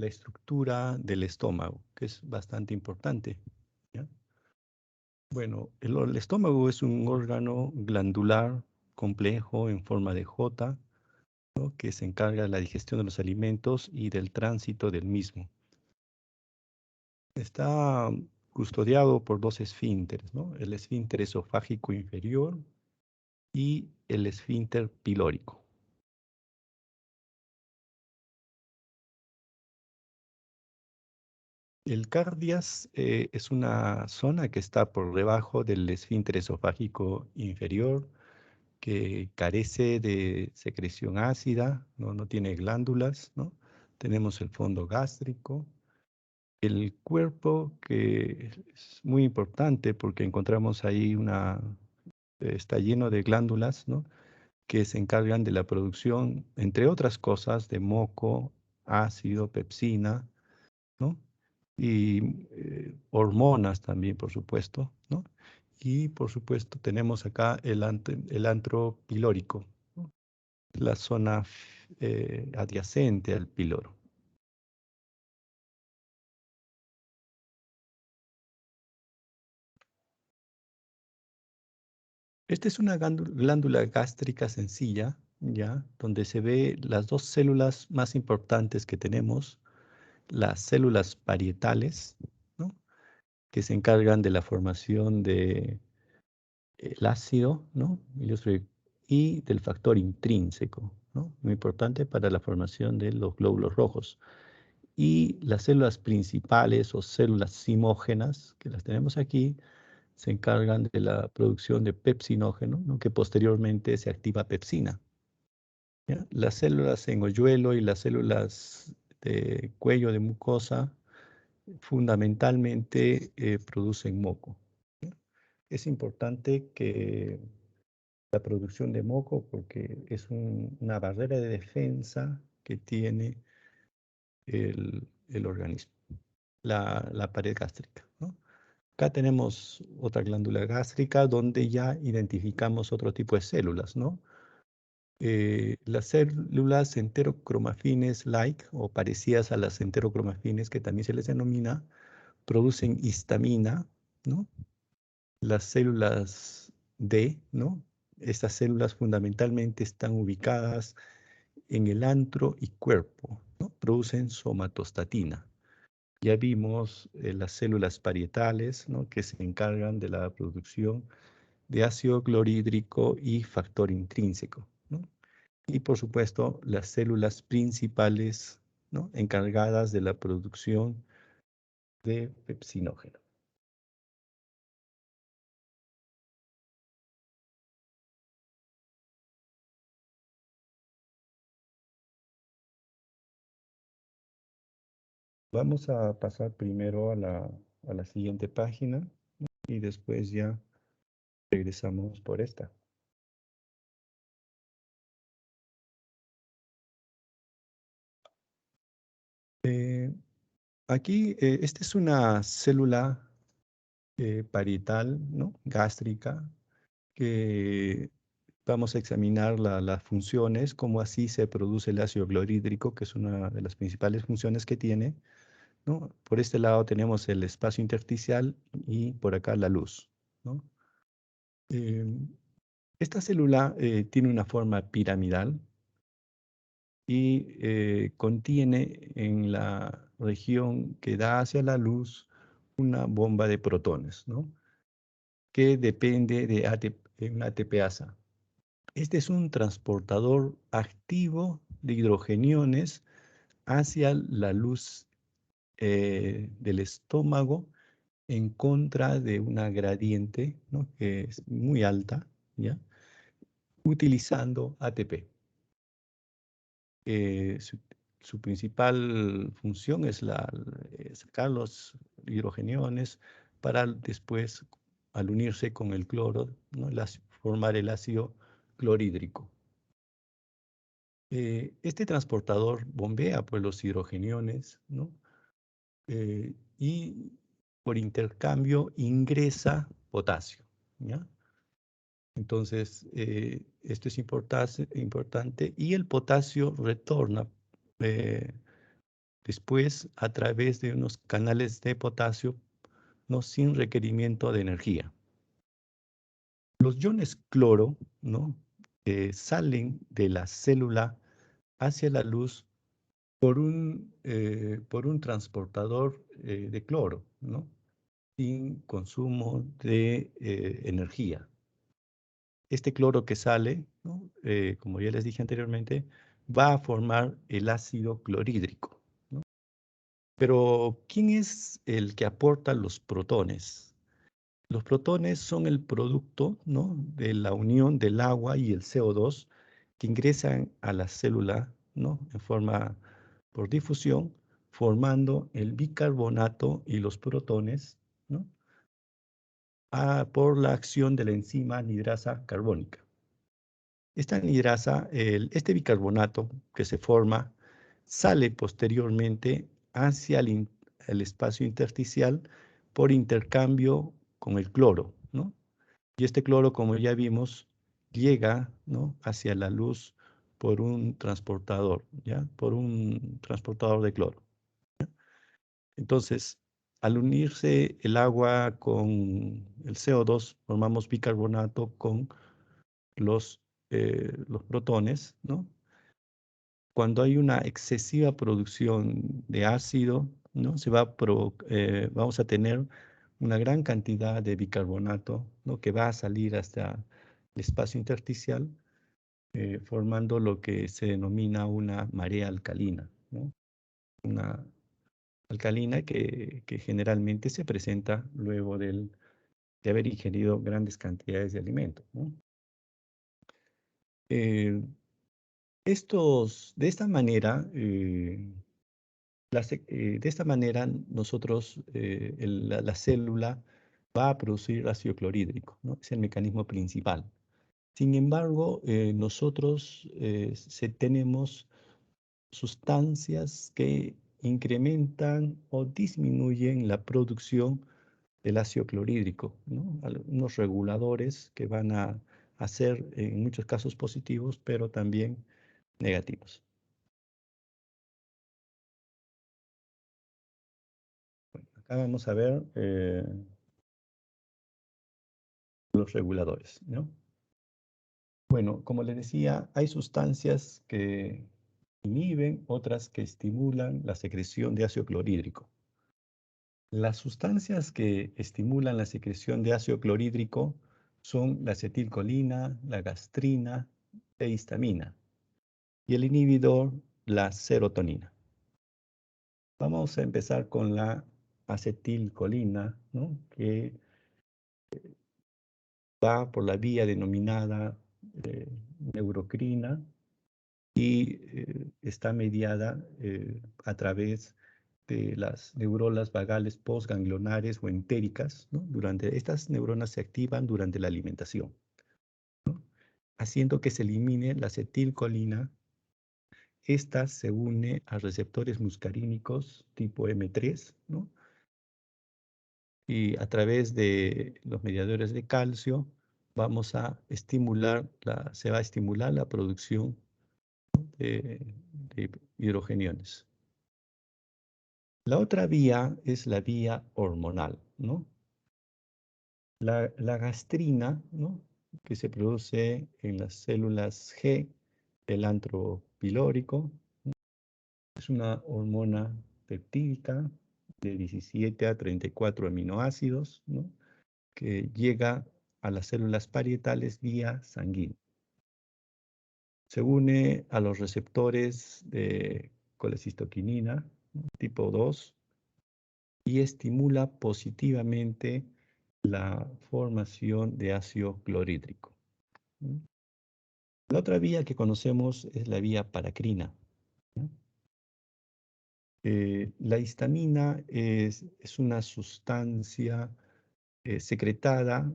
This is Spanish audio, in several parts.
la estructura del estómago, que es bastante importante, ¿ya? Bueno, el estómago es un órgano glandular complejo en forma de J, ¿no? Que se encarga de la digestión de los alimentos y del tránsito del mismo. Está custodiado por dos esfínteres, ¿no? El esfínter esofágico inferior y el esfínter pilórico. El cardias es una zona que está por debajo del esfínter esofágico inferior, que carece de secreción ácida, no tiene glándulas, ¿no? Tenemos el fondo gástrico. El cuerpo, que es muy importante porque encontramos ahí está lleno de glándulas, ¿no? Que se encargan de la producción, entre otras cosas, de moco, ácido, pepsina, ¿no? Y hormonas también, por supuesto, ¿no? Y por supuesto tenemos acá el antro pilórico, ¿no? La zona adyacente al píloro. Esta es una glándula gástrica sencilla, ¿ya? Donde se ve las dos células más importantes que tenemos, las células parietales, ¿no? Que se encargan de la formación de el ácido, ¿no? Y del factor intrínseco, ¿no? Muy importante para la formación de los glóbulos rojos. Y las células principales o células simógenas, que las tenemos aquí, se encargan de la producción de pepsinógeno, ¿no? Que posteriormente se activa pepsina, ¿ya? Las células en hoyuelo y las células de cuello de mucosa fundamentalmente producen moco, ¿ya? Es importante que la producción de moco porque es una barrera de defensa que tiene el organismo, la pared gástrica, ¿no? Acá tenemos otra glándula gástrica donde ya identificamos otro tipo de células, ¿no? Las células enterocromafines-like o parecidas a las enterocromafines, que también se les denomina, producen histamina, ¿no? Las células D, ¿no? Estas células fundamentalmente están ubicadas en el antro y cuerpo, ¿no? Producen somatostatina. Ya vimos las células parietales, ¿no? Que se encargan de la producción de ácido clorhídrico y factor intrínseco, ¿no? Y por supuesto, las células principales, ¿no? Encargadas de la producción de pepsinógeno. Vamos a pasar primero a la siguiente página y después ya regresamos por esta. Eh, Aquí, esta es una célula parietal, ¿no? Gástrica, que vamos a examinar las funciones, cómo así se produce el ácido clorhídrico, que es una de las principales funciones que tiene, ¿no? Por este lado tenemos el espacio intersticial y por acá la luz, ¿no? Eh, Esta célula tiene una forma piramidal y contiene en la región que da hacia la luz una bomba de protones, ¿no? Que depende de una ATPasa. Este es un transportador activo de hidrogeniones hacia la luz del estómago en contra de una gradiente, ¿no? Que es muy alta, ¿ya? Utilizando ATP. Eh, su, Su principal función es sacar los hidrogeniones para después, al unirse con el cloro, ¿no? Formar el ácido clorhídrico. Este transportador bombea pues, los hidrogeniones, ¿no? Y por intercambio ingresa potasio, ¿ya? Entonces, esto es importante y el potasio retorna después a través de unos canales de potasio, ¿no? Sin requerimiento de energía. Los iones cloro, ¿no? Salen de la célula hacia la luz por un transportador de cloro, ¿no? Sin consumo de energía. Este cloro que sale, ¿no? Como ya les dije anteriormente, va a formar el ácido clorhídrico, ¿no? Pero, ¿quién es el que aporta los protones? Los protones son el producto, ¿no? De la unión del agua y el CO2 que ingresan a la célula, ¿no? En forma por difusión, formando el bicarbonato y los protones, ¿no? Por la acción de la enzima anidrasa carbónica. Esta anidrasa, este bicarbonato que se forma, sale posteriormente hacia el espacio intersticial por intercambio con el cloro, ¿no? Y este cloro, como ya vimos, llega, ¿no? Hacia la luz por un transportador, ¿ya? Por un transportador de cloro. Entonces, al unirse el agua con el CO2, formamos bicarbonato con los protones, ¿no? Cuando hay una excesiva producción de ácido, ¿no? Vamos a tener una gran cantidad de bicarbonato, ¿no? Que va a salir hasta el espacio intersticial, formando lo que se denomina una marea alcalina, ¿no? Una alcalina que generalmente se presenta luego de haber ingerido grandes cantidades de alimentos, ¿no? Eh, de esta manera, de esta manera nosotros, la célula va a producir ácido clorhídrico, ¿no? Es el mecanismo principal. Sin embargo, nosotros tenemos sustancias que incrementan o disminuyen la producción del ácido clorhídrico, ¿no? Unos reguladores que van a ser en muchos casos positivos, pero también negativos. Bueno, acá vamos a ver los reguladores, ¿no? Bueno, como les decía, hay sustancias que inhiben, otras que estimulan la secreción de ácido clorhídrico. Las sustancias que estimulan la secreción de ácido clorhídrico son la acetilcolina, la gastrina e histamina, y el inhibidor, la serotonina. Vamos a empezar con la acetilcolina, ¿no? Que va por la vía denominada neurocrina y está mediada a través de las neuronas vagales postganglionares o entéricas, ¿no? Estas neuronas se activan durante la alimentación, ¿no? Haciendo que se elimine la acetilcolina. Esta se une a receptores muscarínicos tipo M3, ¿no? Y a través de los mediadores de calcio se va a estimular la producción de hidrogeniones. La otra vía es la vía hormonal, ¿no? La gastrina, ¿no? Que se produce en las células G del antro pilórico, es una hormona peptídica de 17 a 34 aminoácidos, ¿no? Que llega a las células parietales vía sanguínea. Se une a los receptores de colecistoquinina, ¿no? Tipo 2 y estimula positivamente la formación de ácido clorhídrico, ¿no? La otra vía que conocemos es la vía paracrina, ¿no? La histamina es una sustancia secretada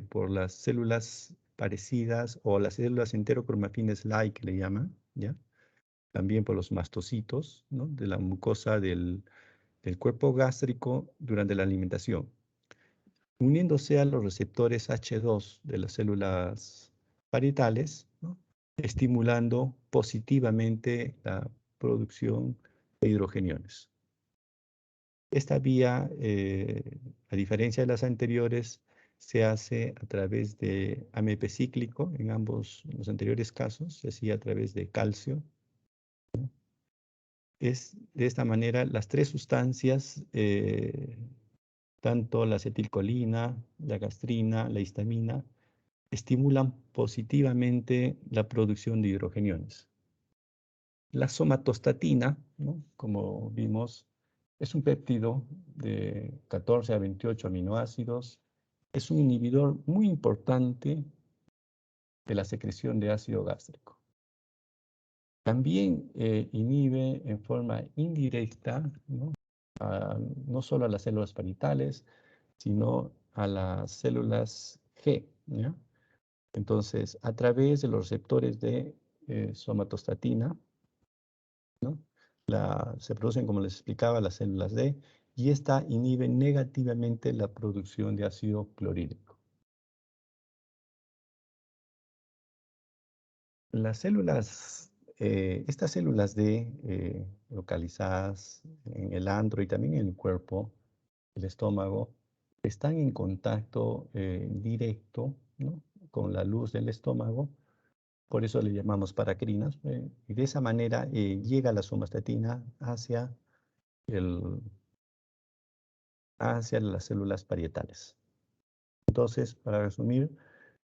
por las células parecidas o las células enterocromafines-like que le llaman, ¿ya? También por los mastocitos, ¿no? De la mucosa del cuerpo gástrico durante la alimentación, uniéndose a los receptores H2 de las células parietales, ¿no? Estimulando positivamente la producción de hidrogeniones. Esta vía, a diferencia de las anteriores, se hace a través de AMP cíclico, en ambos los anteriores casos, se hacía a través de calcio. Es de esta manera las tres sustancias, tanto la acetilcolina, la gastrina, la histamina, estimulan positivamente la producción de hidrogeniones. La somatostatina, ¿no? Como vimos, es un péptido de 14 a 28 aminoácidos. Es un inhibidor muy importante de la secreción de ácido gástrico. También inhibe en forma indirecta, ¿no? No solo a las células parietales, sino a las células G, ¿ya? Entonces, a través de los receptores de somatostatina, ¿no? Se producen, como les explicaba, las células D, y esta inhibe negativamente la producción de ácido clorhídrico. Estas células D, localizadas en el antro y también en el cuerpo, el estómago, están en contacto directo, ¿no? Con la luz del estómago. Por eso le llamamos paracrinas, y de esa manera llega la somatostatina hacia las células parietales. Entonces, para resumir,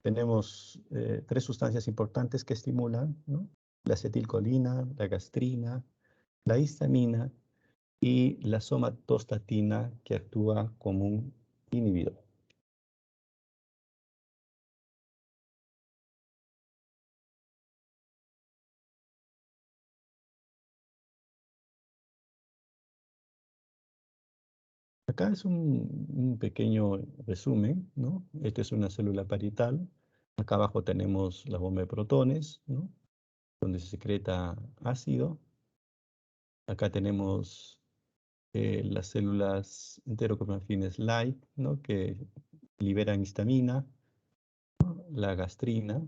tenemos tres sustancias importantes que estimulan, ¿no? La acetilcolina, la gastrina, la histamina y la somatostatina, que actúa como un inhibidor. Acá es un pequeño resumen, ¿no? Esta es una célula parietal. Acá abajo tenemos la bomba de protones, ¿no? Donde se secreta ácido. Acá tenemos las células enterocromafines light, ¿no? Que liberan histamina, la gastrina,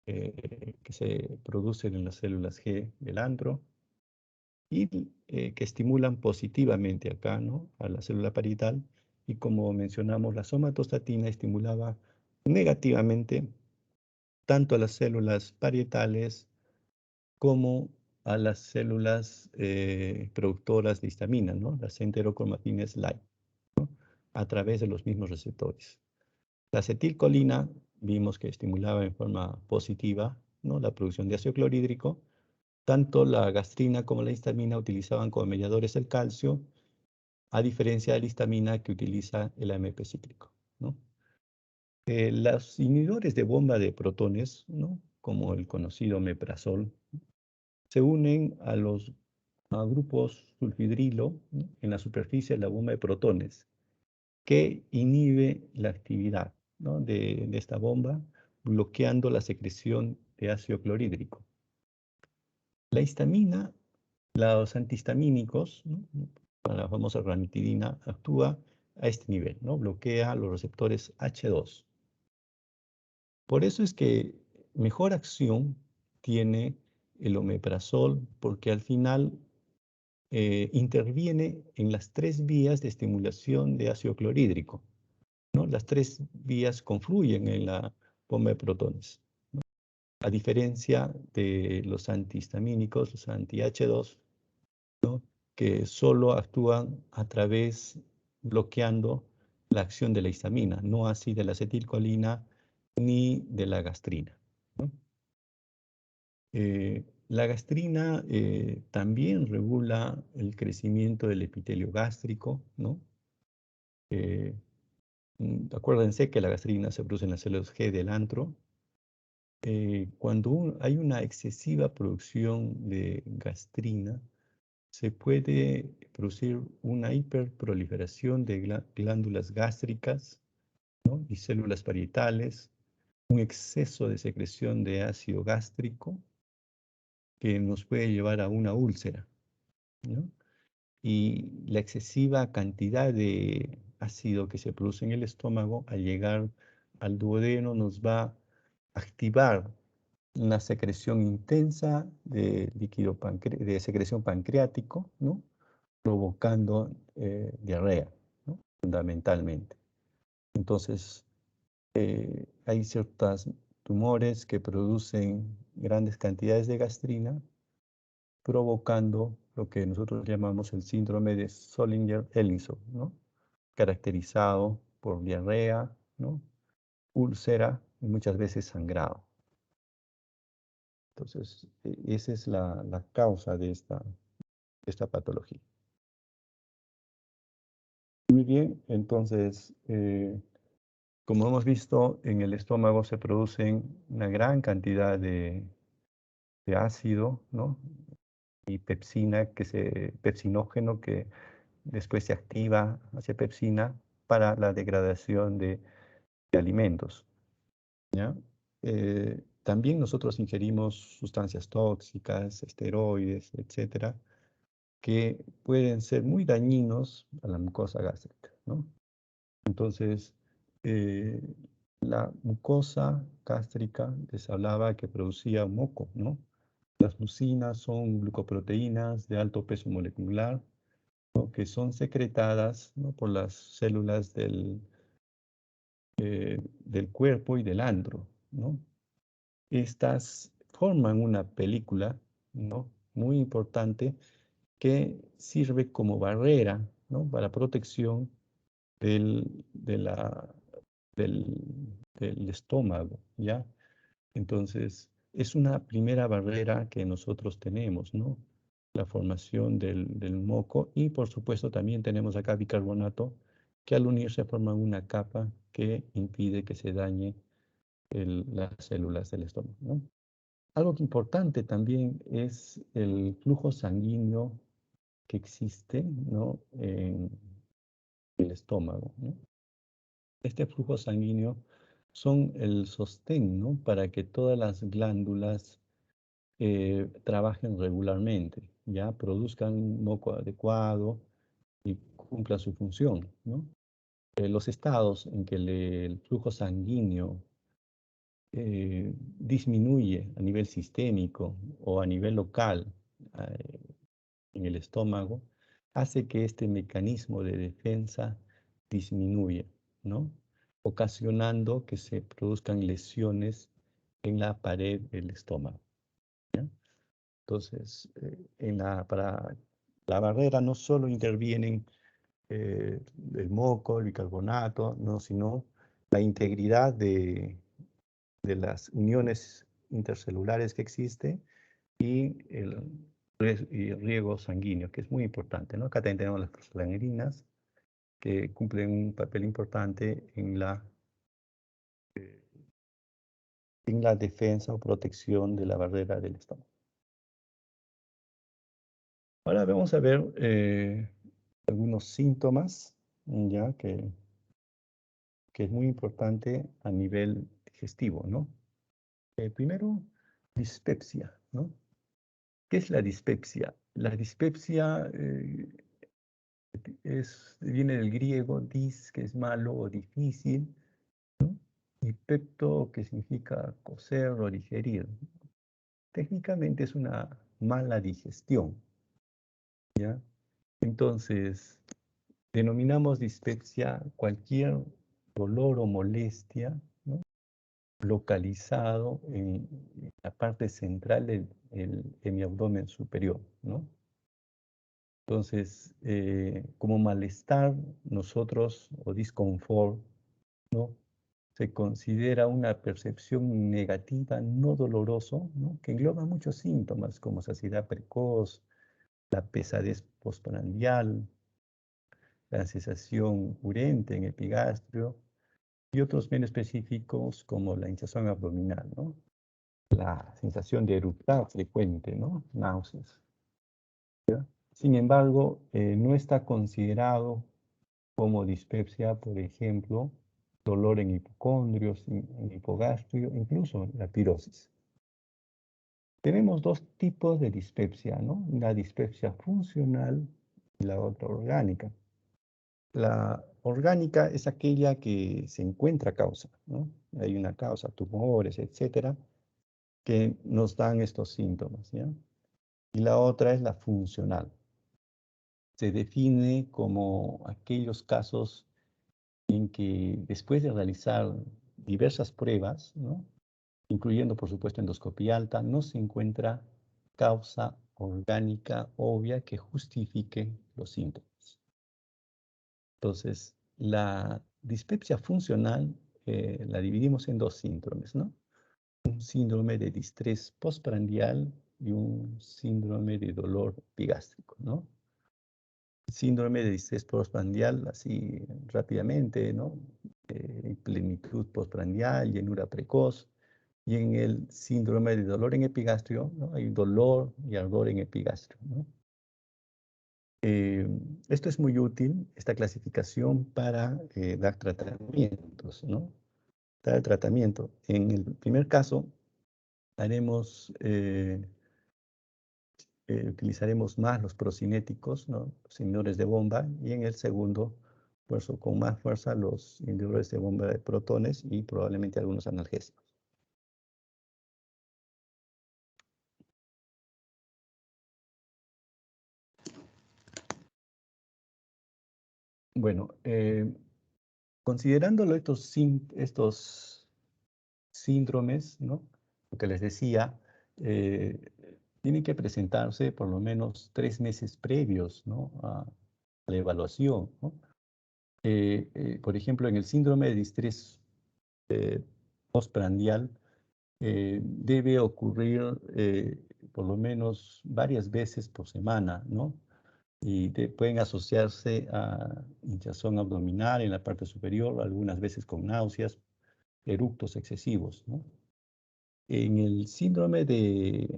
que se producen en las células G del antro, y que estimulan positivamente acá, ¿no? A la célula parietal, y como mencionamos, la somatostatina estimulaba negativamente tanto a las células parietales como a las células productoras de histamina, ¿no? Las enterocromafines light, ¿no? A través de los mismos receptores. La acetilcolina vimos que estimulaba en forma positiva, ¿no? La producción de ácido clorhídrico. Tanto la gastrina como la histamina utilizaban como mediadores el calcio, a diferencia de la histamina que utiliza el AMP cíclico, ¿no? Los inhibidores de bomba de protones, ¿no? Como el conocido omeprazol, se unen a grupos sulfidrilo, ¿no? En la superficie de la bomba de protones, que inhibe la actividad, ¿no? de esta bomba, bloqueando la secreción de ácido clorhídrico. La histamina, los antihistamínicos, ¿no? La famosa ranitidina, actúa a este nivel, ¿no? Bloquea los receptores H2. Por eso es que mejor acción tiene el omeprazol, porque al final interviene en las tres vías de estimulación de ácido clorhídrico, ¿no? Las tres vías confluyen en la bomba de protones, ¿no? A diferencia de los antihistamínicos, los anti-H2, ¿no? Que solo actúan a través, bloqueando la acción de la histamina, no así de la acetilcolina ni de la gastrina, ¿no? La gastrina también regula el crecimiento del epitelio gástrico, ¿no? Eh, Acuérdense que la gastrina se produce en las células G del antro. Cuando hay una excesiva producción de gastrina, se puede producir una hiperproliferación de glándulas gástricas, ¿no? Y células parietales, un exceso de secreción de ácido gástrico que nos puede llevar a una úlcera, ¿no? Y la excesiva cantidad de ácido que se produce en el estómago al llegar al duodeno nos va a activar una secreción intensa de líquido de secreción pancreático, ¿no? Provocando diarrea, ¿no? Fundamentalmente. Entonces, hay ciertos tumores que producen grandes cantidades de gastrina, provocando lo que nosotros llamamos el síndrome de Zollinger-Ellison, ¿no? Caracterizado por diarrea, ¿no? Úlcera y muchas veces sangrado. Entonces, esa es la causa de esta patología. Muy bien, entonces, como hemos visto, en el estómago se producen una gran cantidad de ácido, ¿no? Y pepsina, pepsinógeno, que después se activa hacia pepsina para la degradación de alimentos, ¿ya? También nosotros ingerimos sustancias tóxicas, esteroides, etcétera, que pueden ser muy dañinos a la mucosa gástrica, ¿no? Entonces, eh, la mucosa gástrica les hablaba que producía moco, ¿no? Las mucinas son glucoproteínas de alto peso molecular, ¿no? Que son secretadas, ¿no? Por las células del cuerpo y del andro, ¿no? Estas forman una película, ¿no? Muy importante que sirve como barrera, ¿no? Para protección del, de la, del, del estómago, ¿ya? Entonces, es una primera barrera que nosotros tenemos, ¿no? La formación del moco y, por supuesto, también tenemos acá bicarbonato que al unirse forman una capa que impide que se dañe las células del estómago, ¿no? Algo que importante también es el flujo sanguíneo que existe, ¿no? En el estómago, ¿no? Este flujo sanguíneo son el sostén, ¿no? Para que todas las glándulas trabajen regularmente, ya produzcan un moco adecuado y cumplan su función, ¿no? Los estados en que el flujo sanguíneo disminuye a nivel sistémico o a nivel local en el estómago, hace que este mecanismo de defensa disminuya, ¿no? Ocasionando que se produzcan lesiones en la pared del estómago, ¿ya? Entonces, para la barrera no solo intervienen el moco, el bicarbonato, no, sino la integridad de las uniones intercelulares que existen y el riego sanguíneo, que es muy importante, ¿no? Acá también tenemos las prostaglandinas, que cumplen un papel importante en la defensa o protección de la barrera del estómago. Ahora vamos a ver algunos síntomas, ya que es muy importante a nivel digestivo, ¿no? Primero, dispepsia, ¿no? ¿Qué es la dispepsia? La dispepsia viene del griego dis, que es malo o difícil, ¿no? Y pepto, que significa cocer o digerir. Técnicamente es una mala digestión, ¿ya? Entonces, denominamos dispepsia cualquier dolor o molestia, ¿no? Localizado en la parte central del hemiabdomen superior, ¿no? Entonces, como malestar, nosotros, o disconfort, ¿no? Se considera una percepción negativa, no doloroso, ¿no? Que engloba muchos síntomas como saciedad precoz, la pesadez postprandial, la sensación urente en epigastrio y otros bien específicos como la hinchazón abdominal, ¿no? La sensación de eructar frecuente, ¿no? Náuseas. ¿Ya? Sin embargo, no está considerado como dispepsia, por ejemplo, dolor en hipocondrios, en hipogastrio, incluso la pirosis. Tenemos dos tipos de dispepsia, ¿no? La dispepsia funcional y la otra orgánica. La orgánica es aquella que se encuentra causa, ¿no? Hay una causa, tumores, etcétera, que nos dan estos síntomas, ¿ya? Y la otra es la funcional. Se define como aquellos casos en que después de realizar diversas pruebas, ¿no?, incluyendo por supuesto endoscopía alta, no se encuentra causa orgánica obvia que justifique los síntomas. Entonces, la dispepsia funcional la dividimos en dos síndromes, ¿no? Un síndrome de distrés postprandial y un síndrome de dolor epigástrico, ¿no? Síndrome de distrés postprandial, así rápidamente, ¿no? Plenitud postprandial, llenura precoz. Y en el síndrome de dolor en epigastrio, ¿no?, hay dolor y ardor en epigastrio, ¿no? Eh, Esto es muy útil, esta clasificación, para dar tratamientos, ¿no? Dar tratamiento. En el primer caso, haremos utilizaremos más los procinéticos, ¿no?, los inhibidores de bomba, y en el segundo, pues, con más fuerza, los inhibidores de bomba de protones y probablemente algunos analgésicos. Bueno, considerándolo estos síndromes, ¿no?, lo que les decía, eh, tienen que presentarse por lo menos 3 meses previos, ¿no?, a la evaluación, ¿no? Por ejemplo, en el síndrome de distrés postprandial, debe ocurrir por lo menos varias veces por semana, ¿no? Y pueden asociarse a hinchazón abdominal en la parte superior, algunas veces con náuseas, eructos excesivos, ¿no? En el síndrome de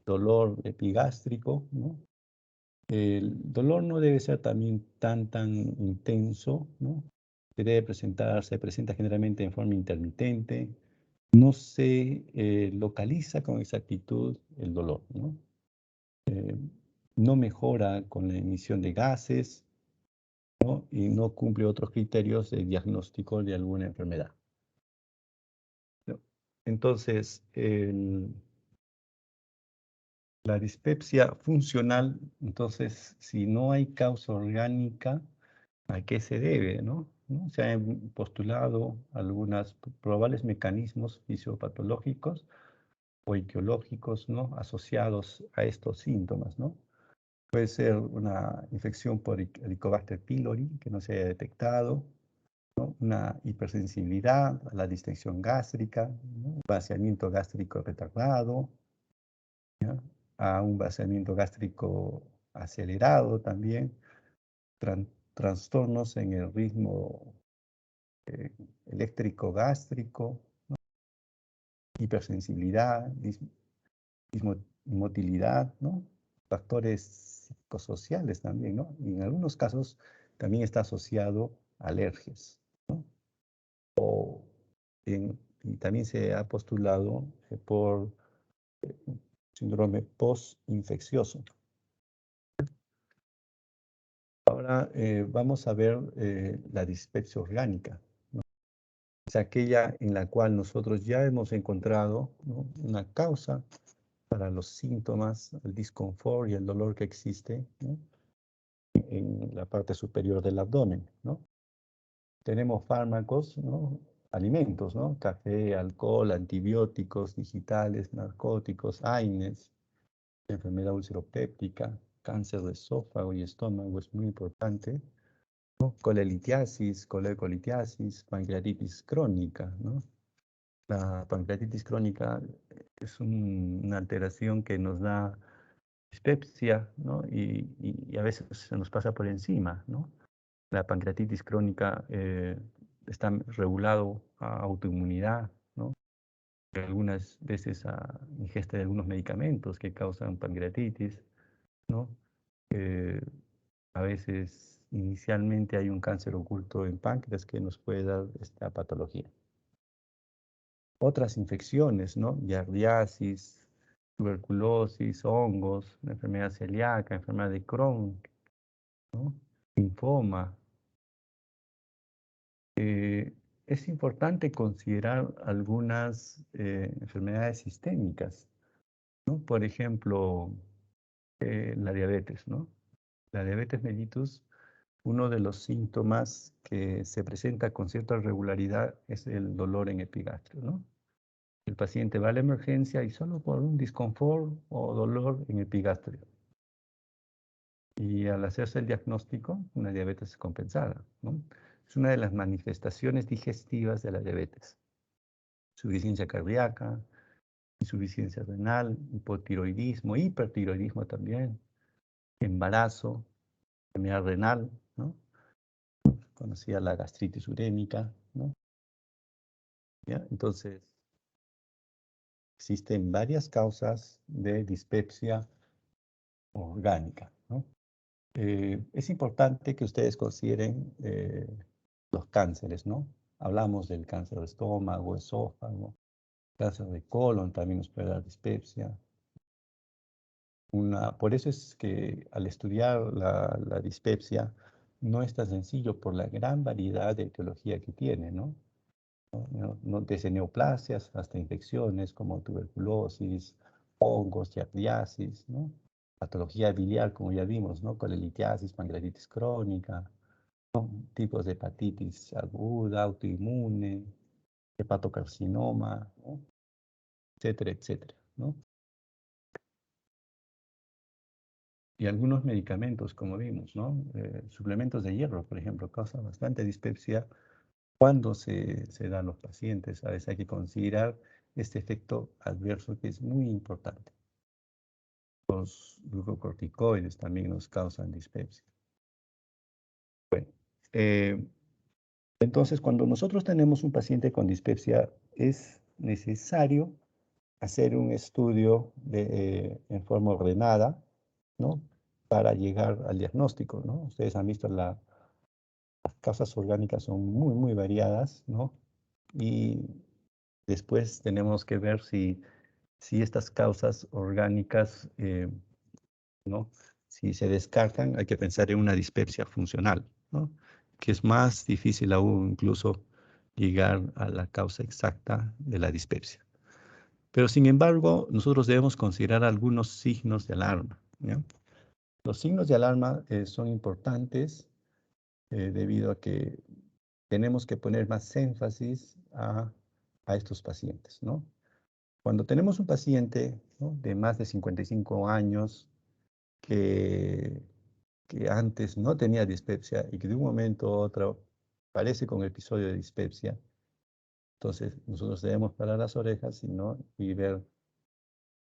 dolor epigástrico, ¿no?, el dolor no debe ser también tan intenso, ¿no? Se presenta generalmente en forma intermitente, no se localiza con exactitud el dolor, ¿no? Eh, no mejora con la emisión de gases, ¿no?, y no cumple otros criterios de diagnóstico de alguna enfermedad, ¿no? Entonces, la dispepsia funcional, entonces, si no hay causa orgánica, ¿a qué se debe, no? ¿No? Se han postulado algunos probables mecanismos fisiopatológicos o etiológicos, ¿no?, asociados a estos síntomas, ¿no? Puede ser una infección por Helicobacter pylori que no se haya detectado, ¿no?, una hipersensibilidad a la distensión gástrica, ¿no?, vaciamiento gástrico retardado, ¿ya?, a un vaciamiento gástrico acelerado también, trastornos en el ritmo eh, eléctrico gástrico, hipersensibilidad, motilidad, ¿no? Factores psicosociales también, ¿no? Y en algunos casos también está asociado a alergias, ¿no? Y también se ha postulado por síndrome postinfeccioso. Ahora vamos a ver la dispepsia orgánica, ¿no? Es aquella en la cual nosotros ya hemos encontrado, ¿no?, una causa para los síntomas, el disconfort y el dolor que existe, ¿no?, en la parte superior del abdomen, ¿no? Tenemos fármacos, ¿no?, alimentos, ¿no?, café, alcohol, antibióticos, digitales, narcóticos, AINES, enfermedad ulceropéptica, cáncer de esófago y estómago es muy importante, ¿no?, colelitiasis, colecolitiasis, pancreatitis crónica, ¿no? La pancreatitis crónica es una alteración que nos da dispepsia, ¿no? Y a veces se nos pasa por encima, ¿no? La pancreatitis crónica está regulado a autoinmunidad, ¿no? Algunas veces a ingesta de algunos medicamentos que causan pancreatitis, ¿no? Eh, a veces inicialmente hay un cáncer oculto en páncreas que nos puede dar esta patología. Otras infecciones, ¿no? Giardiasis, tuberculosis, hongos, la enfermedad celíaca, enfermedad de Crohn, ¿no?, linfoma. es importante considerar algunas enfermedades sistémicas, ¿no? Por ejemplo, la diabetes, ¿no? La diabetes mellitus, uno de los síntomas que se presenta con cierta regularidad es el dolor en epigastrio, ¿no? El paciente va a la emergencia y solo por un disconfort o dolor en epigastrio. Y al hacerse el diagnóstico, una diabetes compensada, ¿no? Es una de las manifestaciones digestivas de la diabetes. Insuficiencia cardíaca, insuficiencia renal, hipotiroidismo, hipertiroidismo también, embarazo, enfermedad renal, ¿no? Conocida la gastritis urémica, ¿no? ¿Ya? Entonces, existen varias causas de dispepsia orgánica, ¿no? Es importante que ustedes consideren los cánceres, ¿no? Hablamos del cáncer de estómago, esófago, cáncer de colon también nos puede dar dispepsia. Por eso es que al estudiar la dispepsia no es tan sencillo por la gran variedad de etiología que tiene, ¿no? Desde neoplasias hasta infecciones como tuberculosis, hongos, giardiasis, ¿no? Patología biliar, como ya vimos, ¿no? Colelitiasis, pancreatitis crónica, tipos de hepatitis aguda, autoinmune, hepatocarcinoma, ¿no? Etcétera, etcétera, ¿no? Y algunos medicamentos, como vimos, ¿no? Suplementos de hierro, por ejemplo, causan bastante dispepsia cuando se dan los pacientes. A veces hay que considerar este efecto adverso que es muy importante. Los glucocorticoides también nos causan dispepsia. Bueno, eh, entonces cuando nosotros tenemos un paciente con dispepsia, es necesario hacer un estudio en forma ordenada, ¿no? Para llegar al diagnóstico, ¿no? Ustedes han visto las causas orgánicas son muy, muy variadas, ¿no? Y después tenemos que ver si estas causas orgánicas, ¿no? Si se descartan, hay que pensar en una dispepsia funcional, ¿no? Que es más difícil aún incluso llegar a la causa exacta de la dispepsia. Pero sin embargo, nosotros debemos considerar algunos signos de alarma, ¿ya? Los signos de alarma son importantes debido a que tenemos que poner más énfasis a estos pacientes, ¿no? Cuando tenemos un paciente, ¿no? De más de 55 años que, que antes no tenía dispepsia y que de un momento a otro aparece con episodio de dispepsia, entonces nosotros debemos parar las orejas y ver,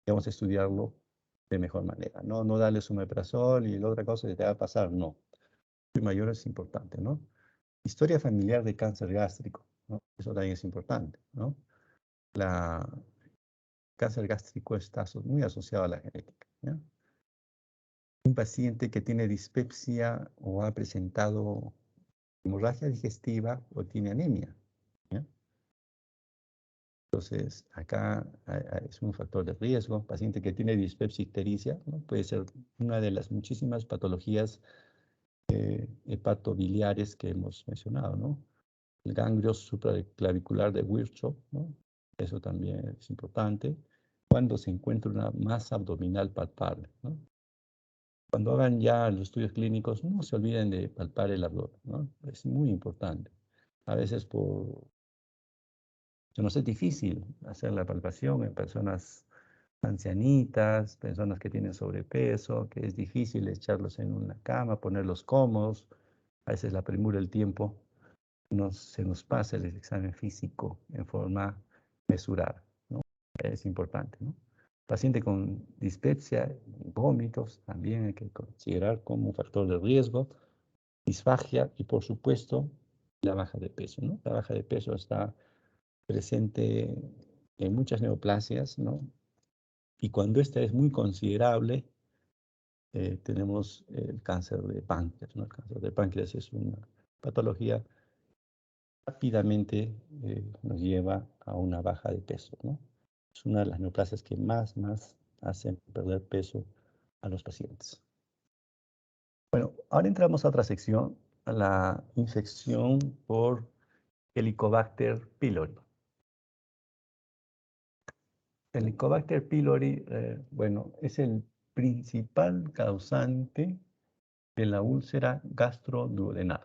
debemos estudiarlo de mejor manera, ¿no? No darle omeprazol y la otra cosa que te va a pasar, no. El mayor es importante, ¿no? Historia familiar de cáncer gástrico, ¿no? Eso también es importante, ¿no? La cáncer gástrico está muy asociado a la genética, ¿ya? Un paciente que tiene dispepsia o ha presentado hemorragia digestiva o tiene anemia, ¿ya? Entonces, acá es un factor de riesgo. Paciente que tiene dispepsia ictericia, ¿no? Puede ser una de las muchísimas patologías hepatobiliares que hemos mencionado, ¿no? El ganglio supraclavicular de Virchow, ¿no? Eso también es importante. Cuando se encuentra una masa abdominal palpable, ¿no? Cuando hagan ya los estudios clínicos, no se olviden de palpar el abdomen, ¿no? Es muy importante. A veces se nos es difícil hacer la palpación en personas ancianitas, personas que tienen sobrepeso, que es difícil echarlos en una cama, ponerlos cómodos. A veces la premura del tiempo se nos pasa el examen físico en forma mesurada, ¿no? Es importante, ¿no? Paciente con dispepsia, vómitos, también hay que considerar como un factor de riesgo, disfagia y, por supuesto, la baja de peso, ¿no? La baja de peso está presente en muchas neoplasias, ¿no? Y cuando esta es muy considerable, tenemos el cáncer de páncreas, ¿no? El cáncer de páncreas es una patología rápidamente nos lleva a una baja de peso, ¿no? Es una de las neoplasias que más hacen perder peso a los pacientes. Bueno, ahora entramos a otra sección, a la infección por Helicobacter pylori. El Helicobacter pylori, bueno, es el principal causante de la úlcera gastroduodenal.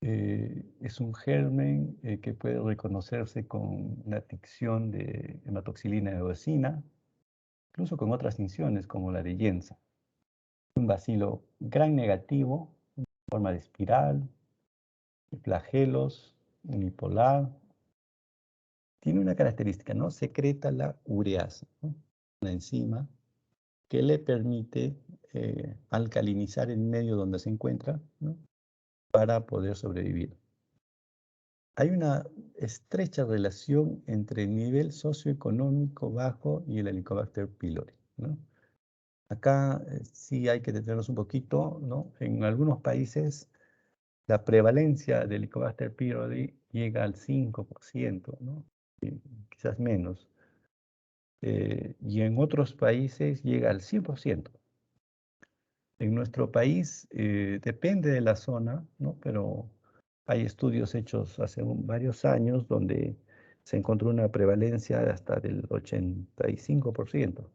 Es un germen que puede reconocerse con una tinción de hematoxilina eosina, incluso con otras tinciones como la de Jensen. Un bacilo gran negativo, en forma de espiral, de flagelos, unipolar. Tiene una característica, ¿no? Secreta la ureasa, ¿no? Una enzima que le permite alcalinizar el medio donde se encuentra, ¿no? Para poder sobrevivir. Hay una estrecha relación entre el nivel socioeconómico bajo y el Helicobacter pylori, ¿no? Acá sí hay que detenernos un poquito, ¿no? En algunos países la prevalencia del Helicobacter pylori llega al 5%, ¿no? Quizás menos. Y en otros países llega al 100%. En nuestro país depende de la zona, ¿no? Pero hay estudios hechos hace varios años donde se encontró una prevalencia de hasta del 85%,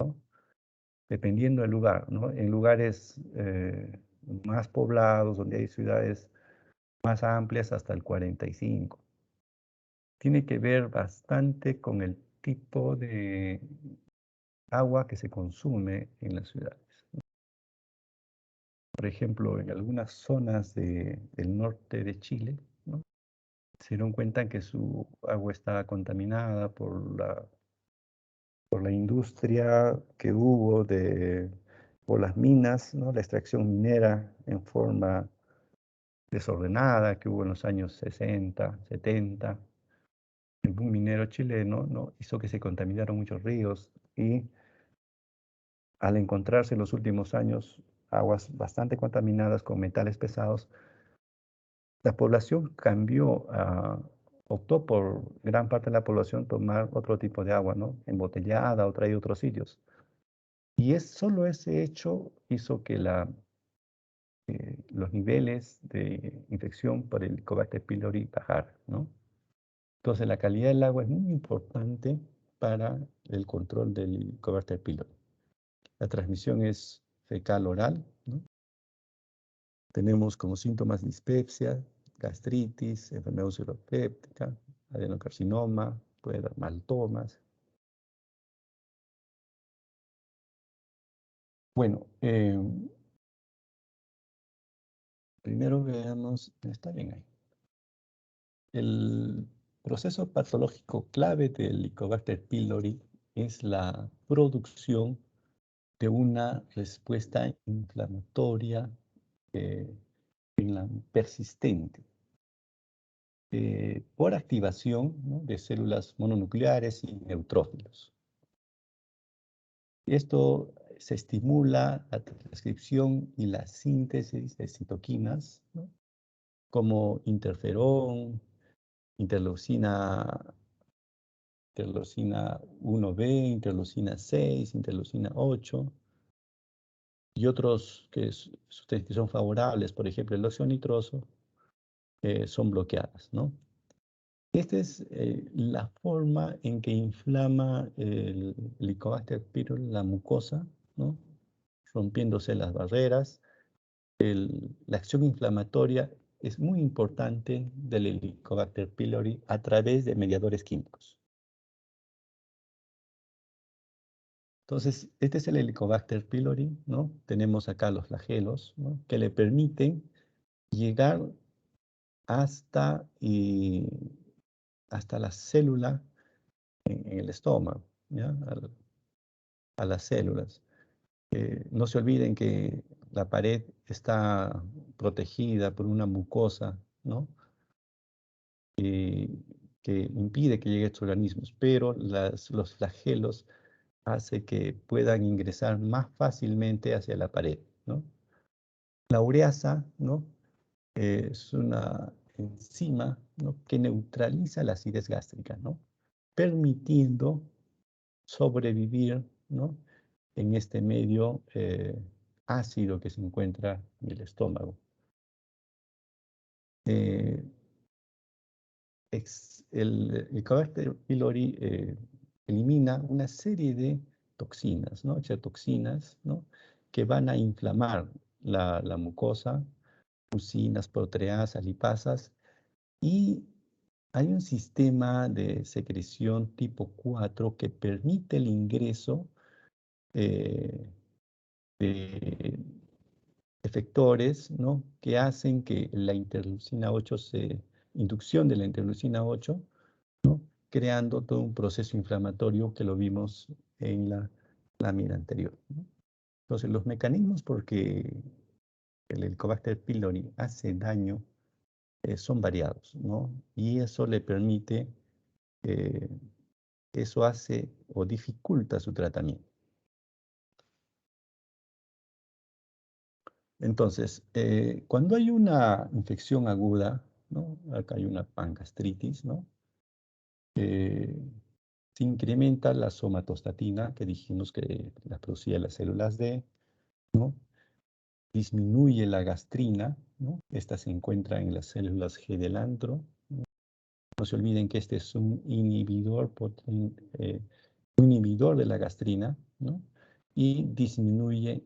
¿no? Dependiendo del lugar, ¿no? En lugares más poblados, donde hay ciudades más amplias, hasta el 45%. Tiene que ver bastante con el tipo de agua que se consume en las ciudades. Por ejemplo, en algunas zonas del norte de Chile, ¿no? Se dieron cuenta que su agua está contaminada por la industria que hubo por las minas, ¿no? La extracción minera en forma desordenada que hubo en los años 60, 70. El boom minero chileno, ¿no? Hizo que se contaminaron muchos ríos y al encontrarse en los últimos años aguas bastante contaminadas con metales pesados, la población cambió, optó por gran parte de la población tomar otro tipo de agua, ¿no? Embotellada o traída de otros sitios. Y solo ese hecho hizo que los niveles de infección por el Helicobacter pylori bajaran, ¿no? Entonces la calidad del agua es muy importante para el control del Helicobacter pylori. La transmisión es fecal-oral, ¿no? Tenemos como síntomas dispepsia, gastritis, enfermedad ureopéptica, adenocarcinoma, puede dar maltomas. Bueno, primero veamos, está bien ahí. El proceso patológico clave del Helicobacter pylori es la producción de una respuesta inflamatoria persistente por activación, ¿no? De células mononucleares y neutrófilos. Esto se estimula la transcripción y la síntesis de citoquinas, ¿no? Como interferón, interleucina 1B, interleucina 6, interleucina 8, y otros sustancias que son favorables, por ejemplo el óxido nitroso, son bloqueadas, ¿no? Esta es la forma en que inflama el Helicobacter pylori la mucosa, ¿no? Rompiéndose las barreras. La acción inflamatoria es muy importante del Helicobacter pylori a través de mediadores químicos. Entonces, este es el Helicobacter pylori, ¿no? Tenemos acá los flagelos, ¿no? Que le permiten llegar hasta, hasta la célula en el estómago, ¿ya? A las células. No se olviden que la pared está protegida por una mucosa, ¿no? Que impide que lleguen estos organismos, pero los flagelos hacen que puedan ingresar más fácilmente hacia la pared, ¿no? La ureasa, ¿no? Es una enzima, ¿no? Que neutraliza la acidez gástrica, ¿no? Permitiendo sobrevivir, ¿no? En este medio ácido que se encuentra en el estómago. el Helicobacter pylori elimina una serie de toxinas, ¿no? Toxinas, ¿no? Que van a inflamar la mucosa, mucinas, proteasas, lipasas, y hay un sistema de secreción tipo 4 que permite el ingreso eh, de efectores, ¿no? Que hacen que la interleucina 8 inducción de la interleucina 8, ¿no? Creando todo un proceso inflamatorio que lo vimos en la lámina anterior, ¿no? Entonces, los mecanismos por que el Helicobacter pylori hace daño son variados, ¿no? Y eso le permite, eh, eso hace o dificulta su tratamiento. Entonces, cuando hay una infección aguda, ¿no? Acá hay una pangastritis, ¿no? Eh, Se incrementa la somatostatina, que dijimos que la producía las células D, ¿no? Disminuye la gastrina, ¿no? Esta se encuentra en las células G del antro. No se olviden que este es un inhibidor, un inhibidor de la gastrina, ¿no? Y disminuye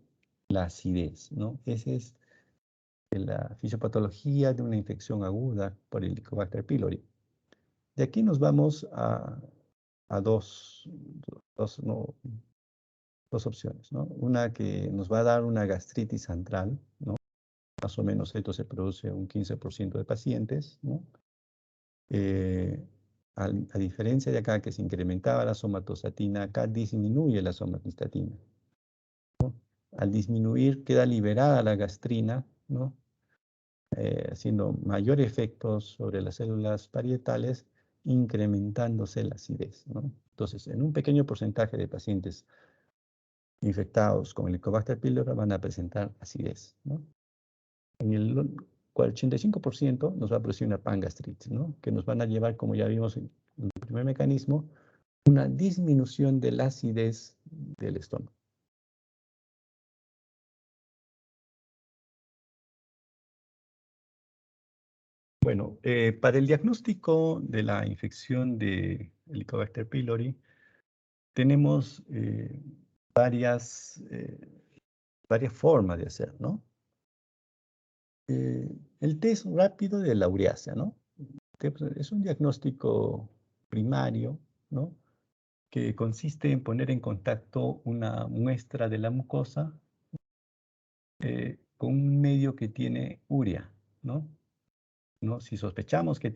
la acidez, ¿no? Esa es la fisiopatología de una infección aguda por el Helicobacter pylori. De aquí nos vamos a no, dos opciones, ¿no? Una que nos va a dar una gastritis central, ¿no? Más o menos esto se produce en un 15% de pacientes, ¿no? Eh, a diferencia de acá que se incrementaba la somatostatina, acá disminuye la somatostatina. Al disminuir queda liberada la gastrina, ¿no? Haciendo mayor efecto sobre las células parietales, incrementándose la acidez, ¿no? Entonces, en un pequeño porcentaje de pacientes infectados con Helicobacter pylori van a presentar acidez, ¿no? En el 85% nos va a producir una pangastritis, ¿no? Que nos van a llevar, como ya vimos en el primer mecanismo, una disminución de la acidez del estómago. Bueno, para el diagnóstico de la infección de Helicobacter pylori, tenemos varias formas de hacer, ¿no? El test rápido de la ureasa, ¿no? Es un diagnóstico primario, ¿no? Que consiste en poner en contacto una muestra de la mucosa con un medio que tiene urea, ¿no? ¿No? Si sospechamos que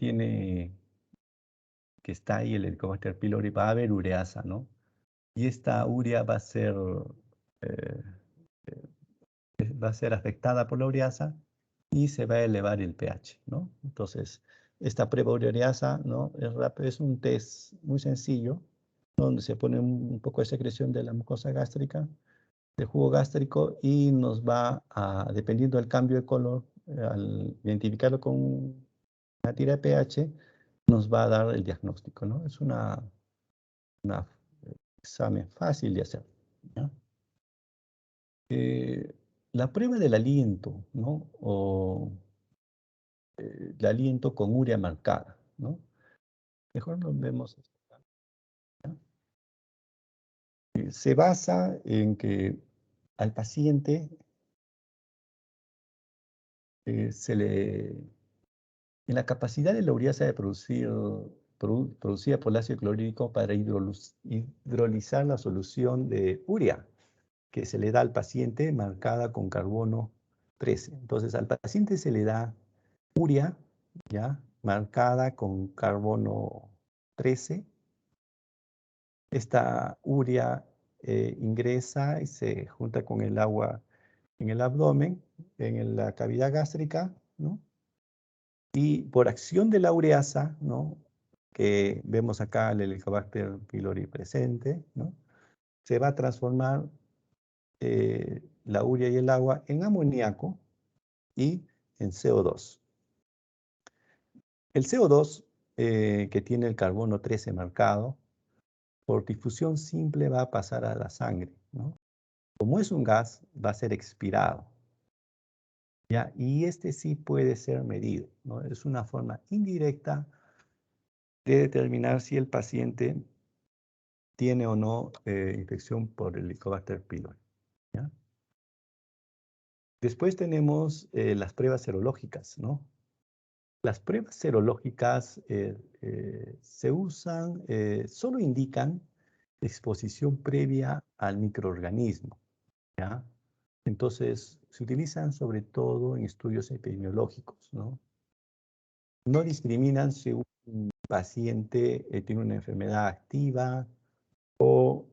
está ahí el Helicobacter pylori, va a haber ureasa, ¿no? Y esta urea eh, va a ser afectada por la ureasa y se va a elevar el pH, ¿no? Entonces, esta prueba ureasa, ¿no? Es un test muy sencillo, donde se pone un poco de secreción de la mucosa gástrica, de jugo gástrico, y nos va a, dependiendo del cambio de color, al identificarlo con una tira de pH, nos va a dar el diagnóstico, ¿no? Es una examen fácil de hacer, ¿ya? Eh, la prueba del aliento, ¿no? O el aliento con urea marcada, ¿no? Mejor nos vemos esto, ¿ya? Se basa en que al paciente se le en la capacidad de la ureasa de producida por el ácido clorhídrico para hidrolizar la solución de urea que se le da al paciente marcada con carbono 13. Entonces, al paciente se le da urea, ¿ya? Marcada con carbono 13. Esta urea ingresa y se junta con el agua en el abdomen, en la cavidad gástrica, ¿no? Y por acción de la ureasa, ¿no? Que vemos acá el Helicobacter pylori presente, ¿no? Se va a transformar la urea y el agua en amoníaco y en CO2. El CO2, que tiene el carbono 13 marcado, por difusión simple va a pasar a la sangre, ¿no? Como es un gas, va a ser expirado, ¿ya? Y este sí puede ser medido, ¿no? Es una forma indirecta de determinar si el paciente tiene o no infección por el Helicobacter pylori, ¿ya? Después tenemos las pruebas serológicas, ¿no? Las pruebas serológicas se usan, solo indican exposición previa al microorganismo, ¿ya? Entonces, se utilizan sobre todo en estudios epidemiológicos, ¿no? No discriminan si un paciente tiene una enfermedad activa o,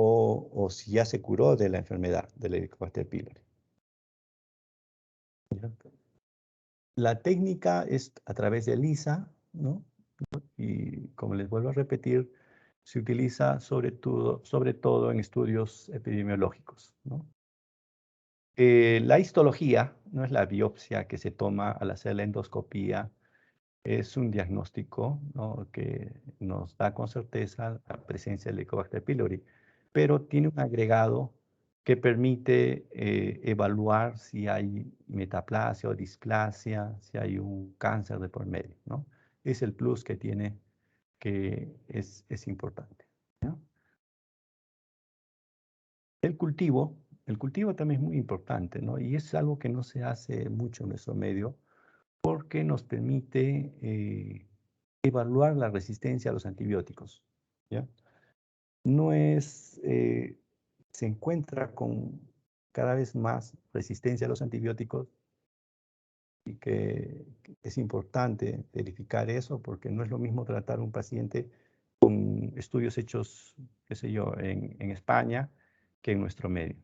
o si ya se curó de la enfermedad del Helicobacter pylori, ¿ya? La técnica es a través de ELISA, ¿no? Y como les vuelvo a repetir, se utiliza sobre todo en estudios epidemiológicos, ¿no? La histología, no es la biopsia que se toma al hacer la endoscopía, es un diagnóstico, ¿no?, que nos da con certeza la presencia del Helicobacter pylori, pero tiene un agregado que permite evaluar si hay metaplasia o displasia, si hay un cáncer de por medio, ¿no? Es el plus que tiene, que es importante, ¿no? El cultivo también es muy importante, ¿no? Y es algo que no se hace mucho en nuestro medio porque nos permite evaluar la resistencia a los antibióticos, ¿ya? No es, se encuentra con cada vez más resistencia a los antibióticos y que es importante verificar eso porque no es lo mismo tratar a un paciente con estudios hechos, qué sé yo, en España que en nuestro medio.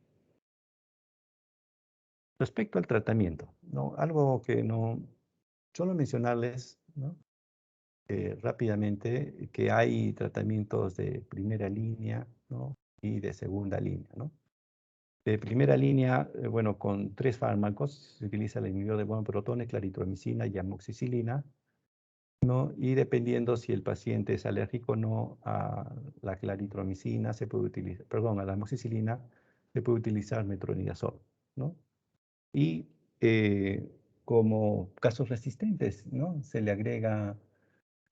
Respecto al tratamiento, ¿no? Algo que no, solo mencionarles, ¿no?, rápidamente que hay tratamientos de primera línea, ¿no?, y de segunda línea, ¿no? De primera línea, bueno, con 3 fármacos, se utiliza el inhibidor de bombas de protones, claritromicina y amoxicilina, ¿no? Y dependiendo si el paciente es alérgico o no a la claritromicina, se puede utilizar, perdón, a la amoxicilina, se puede utilizar metronidazol, ¿no? Y como casos resistentes, ¿no?, se le agrega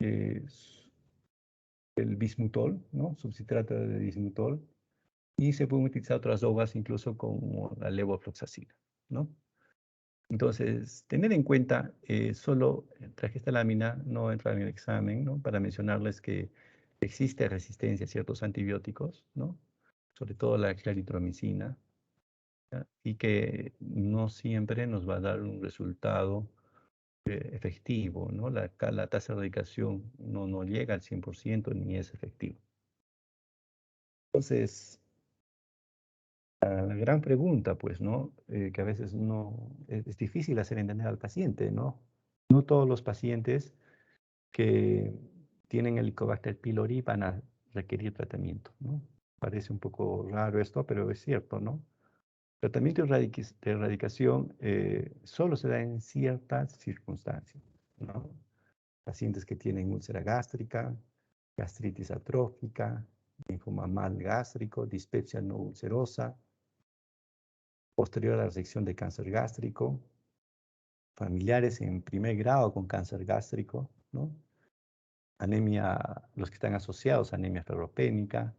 eh, el bismutol, ¿no?, subcitrato de bismutol, y se pueden utilizar otras drogas, incluso como la levofloxacina, ¿no? Entonces, tener en cuenta, solo traje esta lámina, no entra en el examen, ¿no?, para mencionarles que existe resistencia a ciertos antibióticos, ¿no?, sobre todo la claritromicina, ¿ya?, y que no siempre nos va a dar un resultado efectivo, ¿no? La tasa de erradicación no llega al 100% ni es efectiva. Entonces, la gran pregunta, pues, ¿no? Que a veces no es difícil hacer entender al paciente, ¿no? No todos los pacientes que tienen Helicobacter pylori van a requerir tratamiento, ¿no? Parece un poco raro esto, pero es cierto, ¿no? Tratamiento de erradicación solo se da en ciertas circunstancias, ¿no? Pacientes que tienen úlcera gástrica, gastritis atrófica, linfoma mal gástrico, dispepsia no ulcerosa, posterior a la resección de cáncer gástrico, familiares en primer grado con cáncer gástrico, ¿no? Anemia, los que están asociados a anemia ferropénica,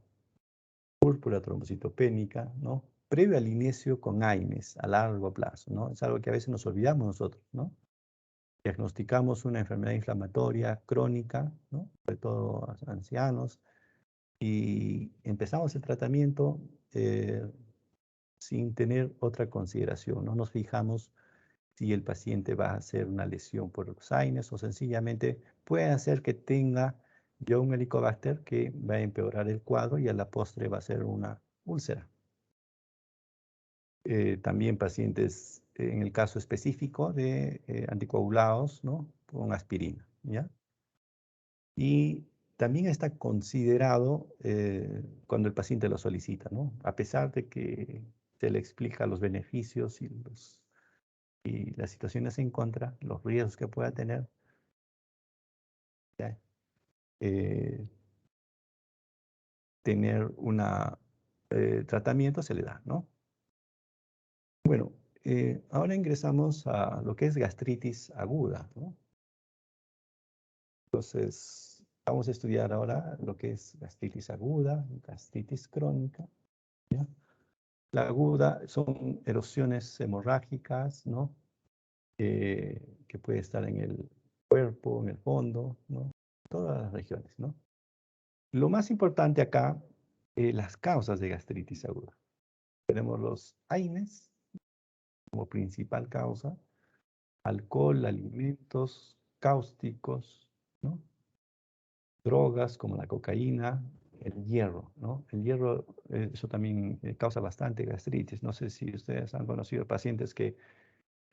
púrpura trombocitopénica, ¿no? Previo al inicio con AINES a largo plazo, ¿no? Es algo que a veces nos olvidamos nosotros, ¿no? Diagnosticamos una enfermedad inflamatoria crónica, ¿no?, sobre todo a ancianos, y empezamos el tratamiento sin tener otra consideración. No nos fijamos si el paciente va a hacer una lesión por los AINES o sencillamente puede hacer que tenga ya un helicobacter que va a empeorar el cuadro y a la postre va a ser una úlcera. También pacientes, en el caso específico de anticoagulados, ¿no?, con aspirina, ¿ya? Y también está considerado cuando el paciente lo solicita, ¿no? A pesar de que se le explica los beneficios y las situaciones en contra, los riesgos que pueda tener, ¿ya? Eh, tener un tratamiento se le da, ¿no? Bueno, ahora ingresamos a lo que es gastritis aguda, ¿no? Entonces, vamos a estudiar ahora lo que es gastritis aguda, gastritis crónica, ¿ya? La aguda son erosiones hemorrágicas, ¿no? Que puede estar en el cuerpo, en el fondo, ¿no? Todas las regiones, ¿no? Lo más importante acá, las causas de gastritis aguda. Tenemos los AINES como principal causa, alcohol, alimentos cáusticos, ¿no? Drogas como la cocaína, el hierro, ¿no? El hierro, eso también causa bastante gastritis. No sé si ustedes han conocido pacientes que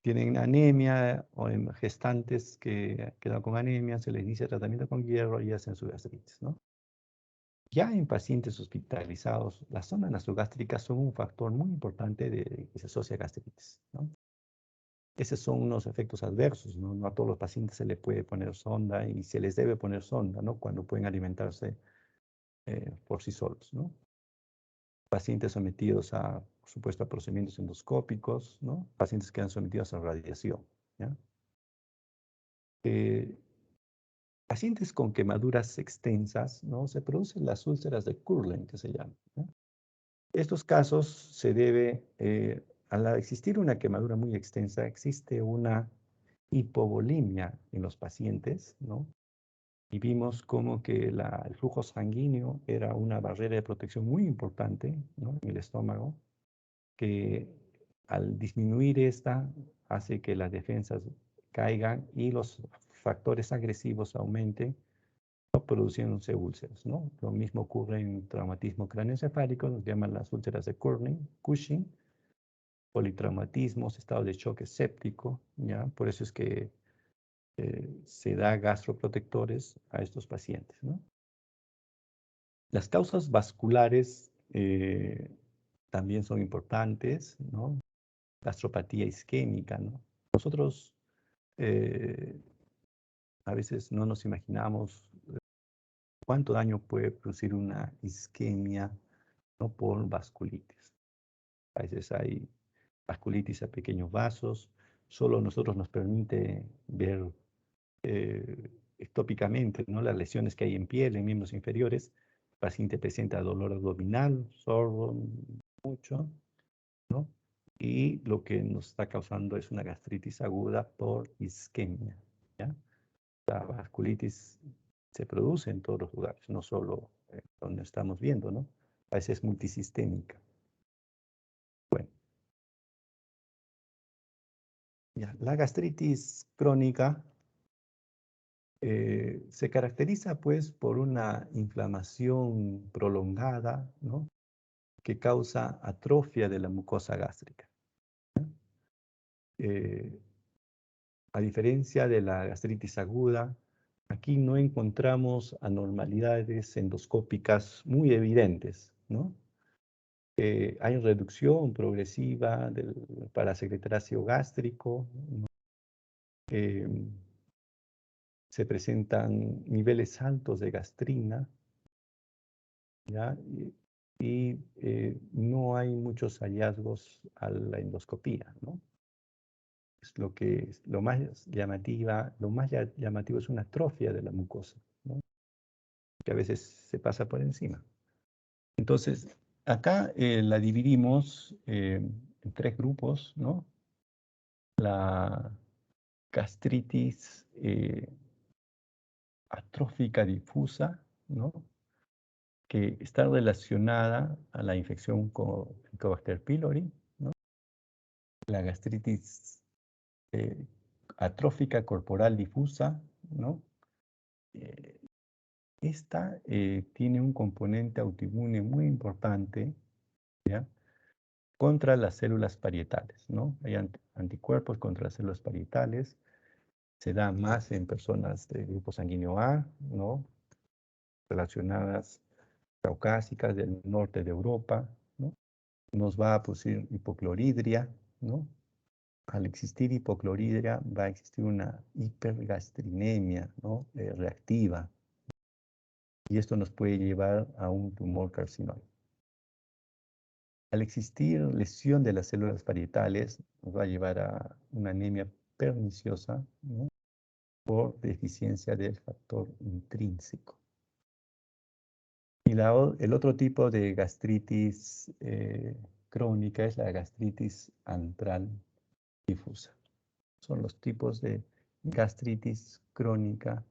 tienen anemia o en gestantes que quedan con anemia, se les inicia tratamiento con hierro y hacen su gastritis, ¿no? Ya en pacientes hospitalizados, las zonas nasogástricas son un factor muy importante de que se asocia a gastritis, ¿no? Esos son unos efectos adversos, ¿no? No a todos los pacientes se les puede poner sonda y se les debe poner sonda, ¿no? Cuando pueden alimentarse por sí solos, ¿no? Pacientes sometidos a, por supuesto, a procedimientos endoscópicos, ¿no? Pacientes que han sometidos a radiación, ¿ya? Eh, Pacientes con quemaduras extensas, ¿no? Se producen las úlceras de Kurlen, que se llaman, ¿no? Estos casos se debe, al existir una quemadura muy extensa, existe una hipovolemia en los pacientes, ¿no? Y vimos como que el flujo sanguíneo era una barrera de protección muy importante, ¿no? En el estómago, que al disminuir esta hace que las defensas caigan y los factores agresivos aumenten, ¿no? Produciéndose úlceras, ¿no? Lo mismo ocurre en traumatismo craneoencefálico, nos llaman las úlceras de Cushing, politraumatismos, estados de choque séptico, ¿ya? Por eso es que se da gastroprotectores a estos pacientes, ¿no? Las causas vasculares también son importantes, ¿no? Gastropatía isquémica, ¿no? Nosotros eh, a veces no nos imaginamos cuánto daño puede producir una isquemia, ¿no? Por vasculitis. A veces hay vasculitis a pequeños vasos, solo nosotros nos permite ver ectópicamente, ¿no? Las lesiones que hay en piel, en miembros inferiores. El paciente presenta dolor abdominal, sordo mucho, ¿no? Y lo que nos está causando es una gastritis aguda por isquemia, ¿ya? La vasculitis se produce en todos los lugares, no solo donde estamos viendo, ¿no? A veces es multisistémica. Bueno, ya. La gastritis crónica se caracteriza pues por una inflamación prolongada, ¿no? Que causa atrofia de la mucosa gástrica. Eh, a diferencia de la gastritis aguda, aquí no encontramos anormalidades endoscópicas muy evidentes, ¿no? Hay reducción progresiva del parasecretar ácido gástrico, ¿no? Eh, Se presentan niveles altos de gastrina, ¿ya? No hay muchos hallazgos a la endoscopía, ¿no? Es lo que es lo más llamativa, lo más llamativo es una atrofia de la mucosa, ¿no? Que a veces se pasa por encima. Entonces, acá la dividimos en tres grupos, ¿no? La gastritis atrófica difusa, ¿no? Que está relacionada a la infección con Helicobacter pylori, ¿no? La gastritis eh, atrófica corporal difusa, ¿no? Eh, Esta tiene un componente autoinmune muy importante, ¿ya? Contra las células parietales, ¿no? Hay anticuerpos contra las células parietales, se da más en personas de grupo sanguíneo A, ¿no? Relacionadas caucásicas del norte de Europa, ¿no? Nos va a producir hipocloridria, ¿no? Al existir hipocloridria va a existir una hipergastrinemia, ¿no? Reactiva, y esto nos puede llevar a un tumor carcinoma. Al existir lesión de las células parietales, nos va a llevar a una anemia perniciosa, ¿no? por deficiencia del factor intrínseco. Y el otro tipo de gastritis crónica es la gastritis antral difusa. Son los tipos de gastritis crónica.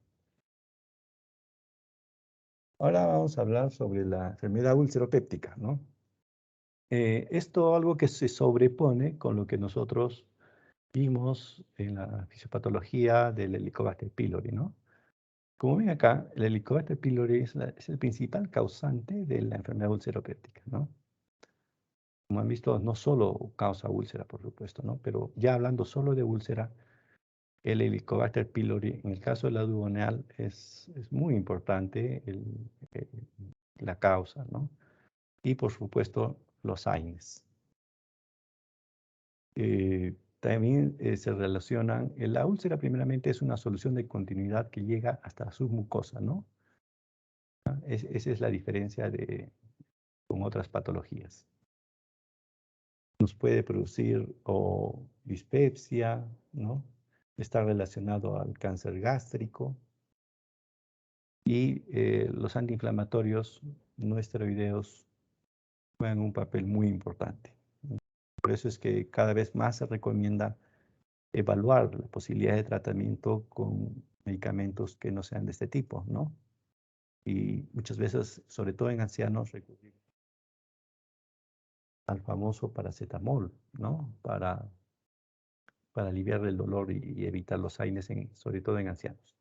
Ahora vamos a hablar sobre la enfermedad úlcero-péptica, ¿no? Esto algo que se sobrepone con lo que nosotros vimos en la fisiopatología del Helicobacter pylori, ¿no? Como ven acá, el Helicobacter pylori es el principal causante de la enfermedad úlcero-péptica, ¿no? Como han visto, no solo causa úlcera, por supuesto, ¿no? Pero ya hablando solo de úlcera, el Helicobacter pylori, en el caso de la duodenal, es muy importante la causa, ¿no? Y por supuesto, los AINES. También se relacionan, la úlcera primeramente es una solución de continuidad que llega hasta la submucosa, ¿no? Esa es la diferencia con otras patologías. Nos puede producir o dispepsia, ¿no? Está relacionado al cáncer gástrico y los antiinflamatorios no esteroideos juegan un papel muy importante. Por eso es que cada vez más se recomienda evaluar la posibilidad de tratamiento con medicamentos que no sean de este tipo, ¿no? Y muchas veces, sobre todo en ancianos, recurrimos al famoso paracetamol, ¿no? Para aliviar el dolor y evitar los AINES, sobre todo en ancianos.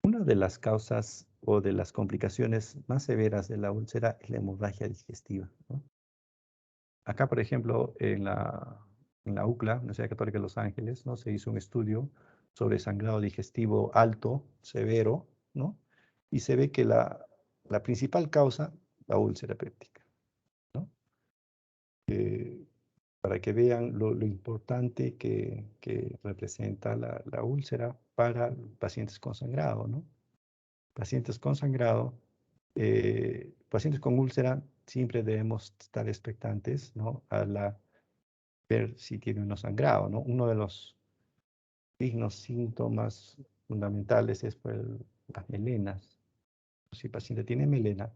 Una de las causas o de las complicaciones más severas de la úlcera es la hemorragia digestiva, ¿no? Acá, por ejemplo, en la UCLA, Universidad Católica de Los Ángeles, ¿no? Se hizo un estudio sobre sangrado digestivo alto, severo, ¿no? Y se ve que la principal causa, la úlcera péptica, ¿no? Para que vean lo importante que representa la úlcera para pacientes con sangrado, ¿no? Pacientes con sangrado, pacientes con úlcera, siempre debemos estar expectantes, ¿no? Ver si tiene uno sangrado, ¿no? Uno de los signos, síntomas fundamentales es pues, las melenas. Si el paciente tiene melena,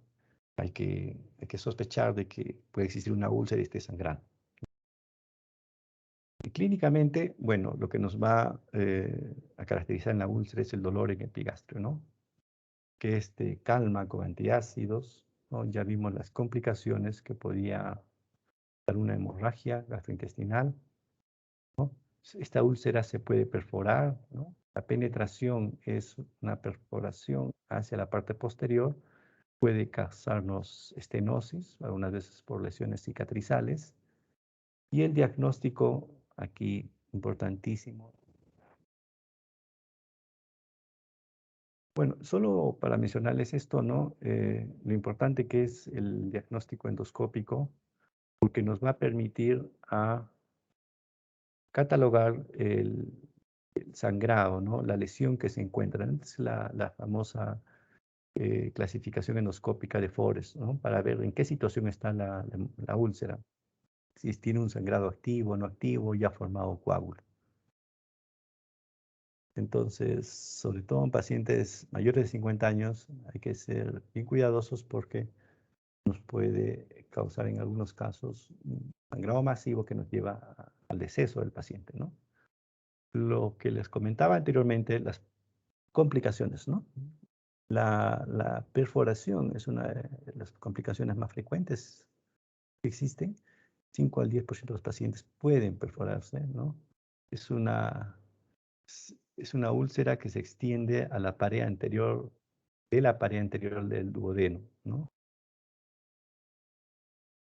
hay que sospechar de que puede existir una úlcera y esté sangrando. Y clínicamente, bueno, lo que nos va a caracterizar en la úlcera es el dolor en el epigastrio, ¿no? Que calma con antiácidos, ¿no? Ya vimos las complicaciones que podía dar una hemorragia gastrointestinal, ¿no? Esta úlcera se puede perforar, ¿no? La penetración es una perforación hacia la parte posterior, puede causarnos estenosis, algunas veces por lesiones cicatrizales, y el diagnóstico aquí importantísimo. Bueno, solo para mencionarles esto, ¿no? Lo importante que es el diagnóstico endoscópico, porque nos va a permitir a catalogar el sangrado, ¿no? La lesión que se encuentra. Es la famosa clasificación endoscópica de Forest, ¿no? Para ver en qué situación está la úlcera. Si tiene un sangrado activo, no activo, ya ha formado coágulo. Entonces, sobre todo en pacientes mayores de 50 años, hay que ser bien cuidadosos porque nos puede causar en algunos casos un sangrado masivo que nos lleva al deceso del paciente, ¿no? Lo que les comentaba anteriormente, las complicaciones, ¿no? La perforación es una de las complicaciones más frecuentes que existen. 5 al 10% de los pacientes pueden perforarse, ¿no? Es una, es una úlcera que se extiende a la pared anterior, de la pared anterior del duodeno, ¿no?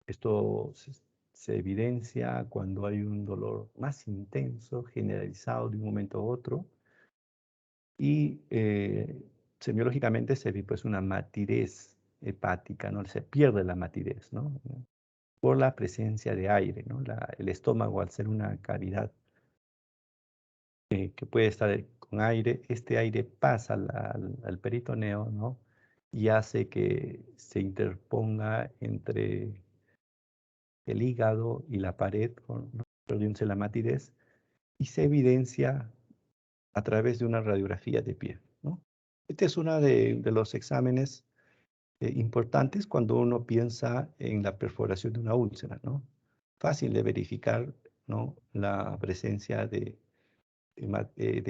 Esto se evidencia cuando hay un dolor más intenso, generalizado de un momento a otro, y semiológicamente se ve pues una matidez hepática, ¿no? Se pierde la matidez, ¿no? Por la presencia de aire, ¿no? El estómago, al ser una cavidad que puede estar con aire, este aire pasa al peritoneo, ¿no? Y hace que se interponga entre el hígado y la pared, ¿no? Produce la matidez y se evidencia a través de una radiografía de piel, ¿no? Este es uno de los exámenes importantes cuando uno piensa en la perforación de una úlcera, ¿no? Fácil de verificar, ¿no? La presencia de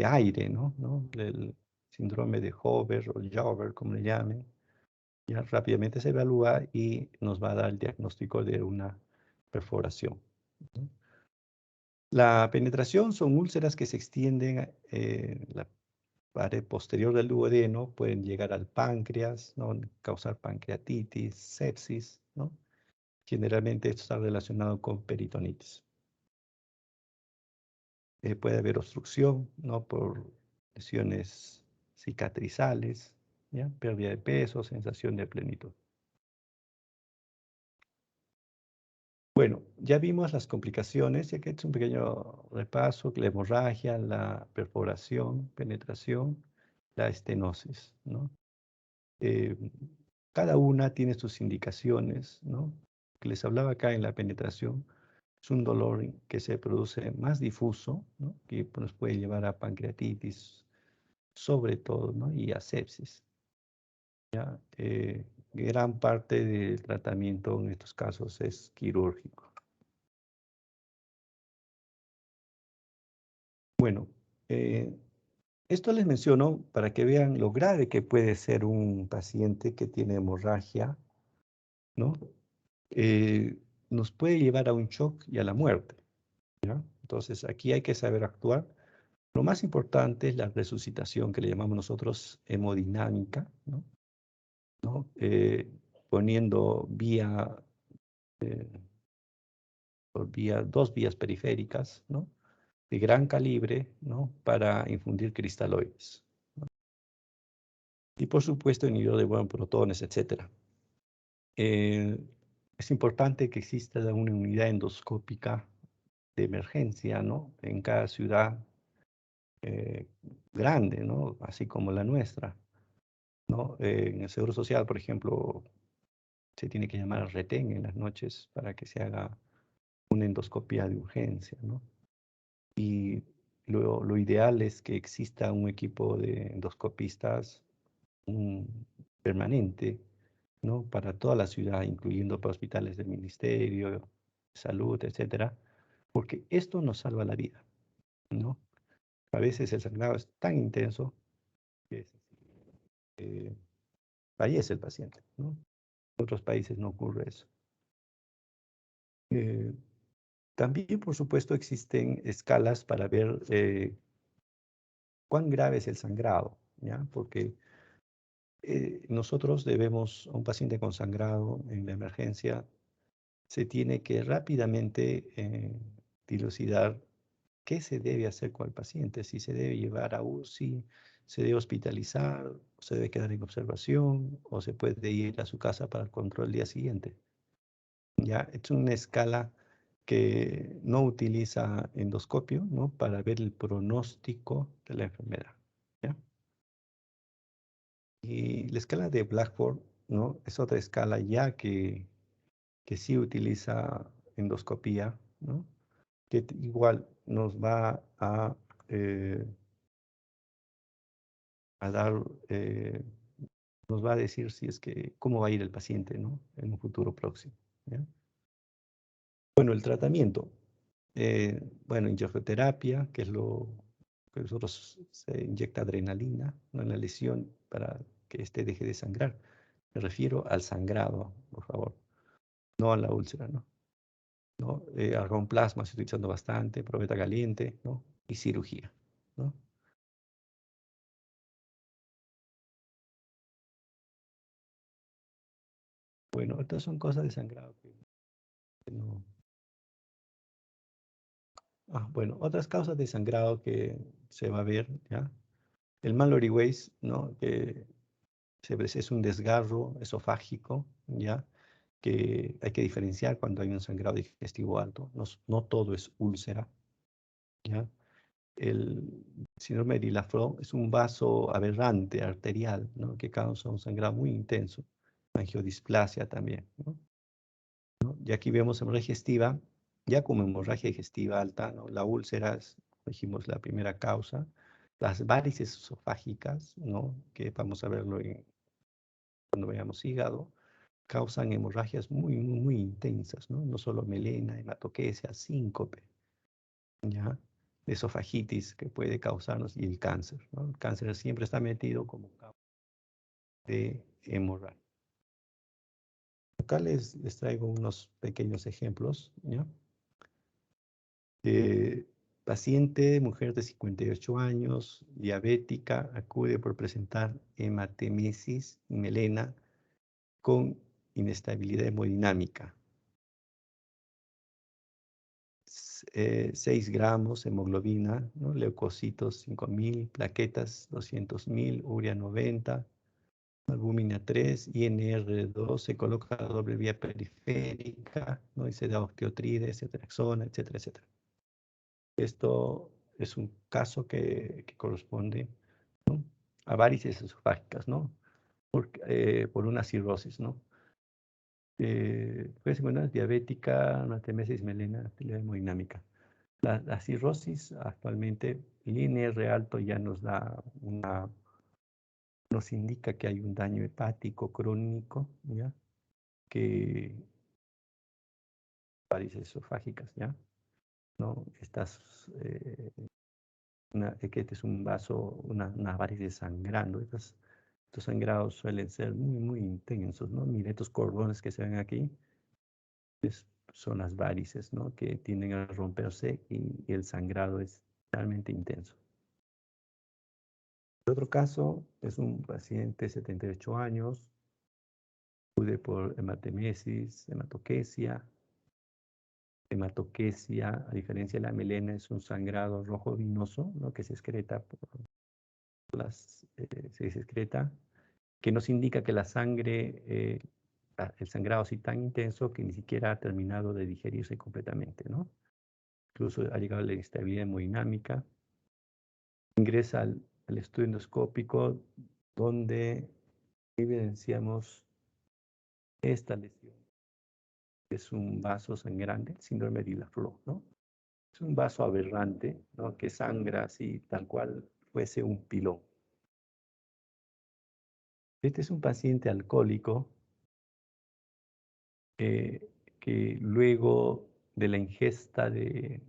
aire, ¿no? El síndrome de Hoover o Joubert, como le llamen. Ya rápidamente se evalúa y nos va a dar el diagnóstico de una perforación, ¿no? La penetración son úlceras que se extienden la pared posterior del duodeno, pueden llegar al páncreas, ¿no? Causar pancreatitis, sepsis, ¿no? Generalmente esto está relacionado con peritonitis. Puede haber obstrucción, ¿no? Por lesiones cicatrizales, ¿ya? Pérdida de peso, sensación de plenitud. Bueno, ya vimos las complicaciones, ya que es un pequeño repaso, la hemorragia, la perforación, penetración, la estenosis, ¿no? Eh, Cada una tiene sus indicaciones, ¿no? Que les hablaba acá en la penetración, es un dolor que se produce más difuso, ¿no? Que nos puede llevar a pancreatitis, sobre todo, ¿no? Y a sepsis, ¿ya? Gran parte del tratamiento en estos casos es quirúrgico. Bueno, eh, esto les menciono para que vean lo grave que puede ser un paciente que tiene hemorragia, ¿no? Eh, Nos puede llevar a un shock y a la muerte, ¿ya? Entonces, aquí hay que saber actuar. Lo más importante es la resucitación, que le llamamos nosotros hemodinámica, ¿no? ¿No? Poniendo eh, dos vías periféricas, ¿no? De gran calibre, ¿no? Para infundir cristaloides, ¿no? Y por supuesto inhibidor de buenos protones, etcétera. Eh, es importante que exista una unidad endoscópica de emergencia, ¿no? En cada ciudad eh, grande, ¿no? Así como la nuestra, ¿no? En el Seguro Social, por ejemplo, se tiene que llamar al retén en las noches para que se haga una endoscopia de urgencia, ¿no? Y lo ideal es que exista un equipo de endoscopistas permanente, ¿no? Para toda la ciudad, incluyendo para hospitales del Ministerio de Salud, etcétera, porque esto nos salva la vida, ¿no? A veces el sangrado es tan intenso que eh, fallece el paciente, ¿no? En otros países no ocurre eso. Eh, También, por supuesto, existen escalas para ver cuán grave es el sangrado, ¿ya? Porque nosotros debemos, a un paciente con sangrado en la emergencia, se tiene que rápidamente dilucidar qué se debe hacer con el paciente, si se debe llevar a UCI, se debe hospitalizar, se debe quedar en observación o se puede ir a su casa para el control el día siguiente. Ya, es una escala que no utiliza endoscopio, ¿no? Para ver el pronóstico de la enfermedad, ¿ya? Y la escala de Blackford, ¿no? Es otra escala ya que sí utiliza endoscopía, ¿no? Que igual eh, a dar, eh, nos va a decir si es que, cómo va a ir el paciente, ¿no? En un futuro próximo, ¿ya? Bueno, el tratamiento. Bueno, inyectoterapia, que es lo que nosotros se inyecta adrenalina, ¿no? En la lesión para que éste deje de sangrar. Me refiero al sangrado, por favor, no a la úlcera, ¿no? ¿No? Argón plasma se está utilizando bastante, probeta caliente, ¿no? Y cirugía, ¿no? Bueno, estas son cosas de sangrado que no. Bueno, otras causas de sangrado que se va a ver, ¿ya? El Mallory Weiss, ¿no? Que es un desgarro esofágico, ¿ya? Que hay que diferenciar cuando hay un sangrado digestivo alto. No, no todo es úlcera, ¿ya? El síndrome de Lafro es un vaso aberrante arterial, ¿no? Que causa un sangrado muy intenso. Angiodisplasia también, ¿no? Y aquí vemos hemorragia digestiva, ya como hemorragia digestiva alta, ¿no? La úlcera es, dijimos, la primera causa. Las varices esofágicas, ¿no? Que vamos a verlo cuando veamos hígado, causan hemorragias muy intensas, ¿no? No solo melena, hematoquesia, síncope, ¿ya? Esofagitis que puede causarnos y el cáncer, ¿no? El cáncer siempre está metido como causa de hemorragia. Acá les traigo unos pequeños ejemplos, ¿ya? Paciente, mujer de 58 años, diabética, acude por presentar hematemesis y melena con inestabilidad hemodinámica. 6 gramos hemoglobina, ¿no? Leucocitos 5.000, plaquetas 200.000, urea 90, albúmina 3, INR2, se coloca la doble vía periférica, ¿no? Y se da osteotrides, ceftriaxona, etcétera, etcétera. Esto es un caso que corresponde, ¿no? A varices esofágicas, ¿no? Por una cirrosis, ¿no? Puede ser una diabética, una temesis melena, actividad hemodinámica. La cirrosis actualmente, el INR alto ya nos indica que hay un daño hepático crónico, ¿ya? Que varices esofágicas, ¿ya? ¿No? Que este es un vaso, una varices sangrando. Estos sangrados suelen ser muy intensos, ¿no? Miren estos cordones que se ven aquí, son las varices, ¿no? Que tienden a romperse y el sangrado es realmente intenso. El otro caso es un paciente de 78 años, acude por hematemesis, hematoquesia, a diferencia de la melena, es un sangrado rojo vinoso, ¿no? Que se excreta se excreta, que nos indica que la sangre, el sangrado es tan intenso que ni siquiera ha terminado de digerirse completamente, ¿no? Incluso ha llegado a la inestabilidad hemodinámica. Ingresa al estudio endoscópico donde evidenciamos esta lesión. Es un vaso sangrante, síndrome de Lafleur, ¿no? Es un vaso aberrante, ¿no? Que sangra así, tal cual fuese un pilón. Este es un paciente alcohólico que luego de la ingesta de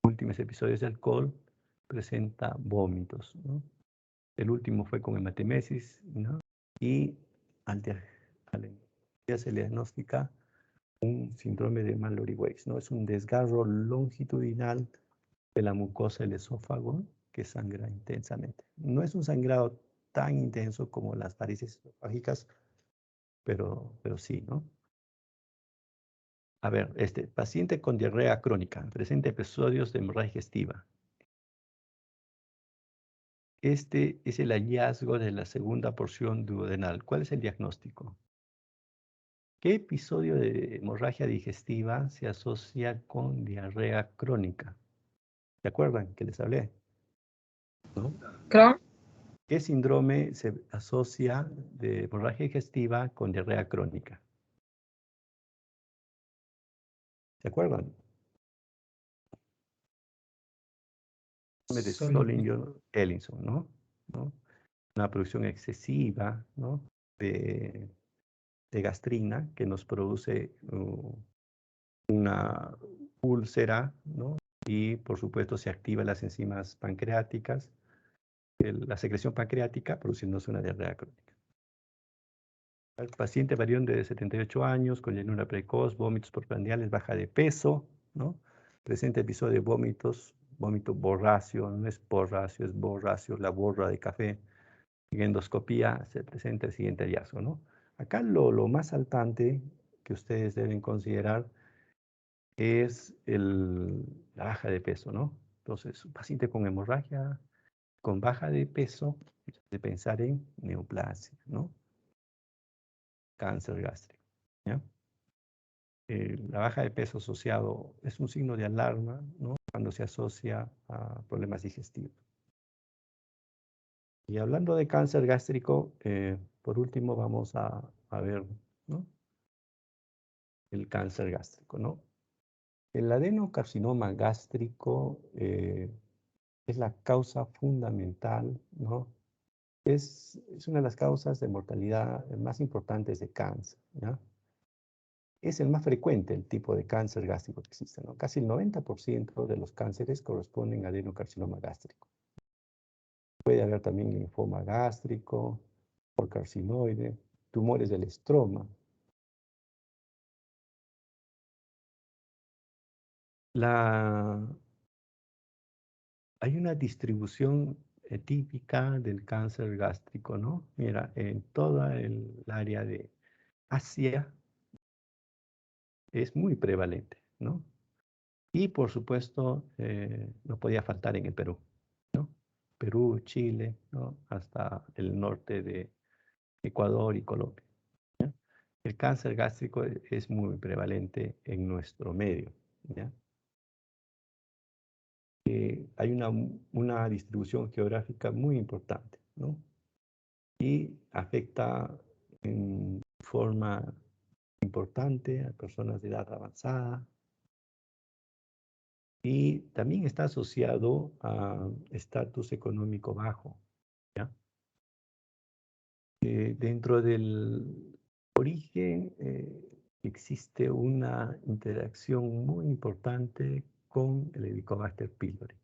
últimos episodios de alcohol presenta vómitos, ¿no? El último fue con hematemesis, ¿no? Y al día se le diagnostica un síndrome de Mallory-Weiss, ¿no? Es un desgarro longitudinal de la mucosa del esófago que sangra intensamente. No es un sangrado tan intenso como las varices esofágicas, pero sí, ¿no? A ver, este paciente con diarrea crónica, presenta episodios de hemorragia digestiva. Este es el hallazgo de la segunda porción duodenal. ¿Cuál es el diagnóstico? ¿Qué episodio de hemorragia digestiva se asocia con diarrea crónica? ¿Se acuerdan que les hablé? ¿No? Crohn. ¿Qué síndrome se asocia de hemorragia digestiva con diarrea crónica? ¿Se acuerdan? De Solinger-Ellison, ¿no? Una producción excesiva, ¿no? de gastrina que nos produce una úlcera, ¿no? Y por supuesto se activan las enzimas pancreáticas, la secreción pancreática produciéndose una diarrea crónica. El paciente varón de 78 años con llenura precoz, vómitos postprandiales, baja de peso, ¿no? Presenta episodio de vómito borráceo, no es porráceo, es borráceo, la borra de café. En endoscopía se presenta el siguiente hallazgo, ¿no? Acá lo más saltante que ustedes deben considerar es la baja de peso, ¿no? Entonces, un paciente con hemorragia, con baja de peso, de pensar en neoplasia, ¿no? Cáncer gástrico, ¿ya? La baja de peso asociado es un signo de alarma, ¿no? Cuando se asocia a problemas digestivos. Y hablando de cáncer gástrico, por último vamos a ver, ¿no? El cáncer gástrico, ¿no? El adenocarcinoma gástrico es la causa fundamental, ¿no? Es una de las causas de mortalidad más importantes de cáncer, ¿ya? Es el más frecuente el tipo de cáncer gástrico que existe, ¿no? Casi el 90% de los cánceres corresponden a adenocarcinoma gástrico. Puede haber también linfoma gástrico, por carcinoide, tumores del estroma. La, Hay una distribución típica del cáncer gástrico, ¿no? Mira, en toda el área de Asia es muy prevalente, ¿no? Y por supuesto, no podía faltar en el Perú, ¿no? Perú, Chile, ¿no? Hasta el norte de Ecuador y Colombia. ¿Ya? El cáncer gástrico es muy prevalente en nuestro medio, ¿ya? Hay una distribución geográfica muy importante, ¿no? Y afecta en forma importante a personas de edad avanzada y también está asociado a estatus económico bajo, ¿ya? Dentro del origen existe una interacción muy importante con el Helicobacter pylori,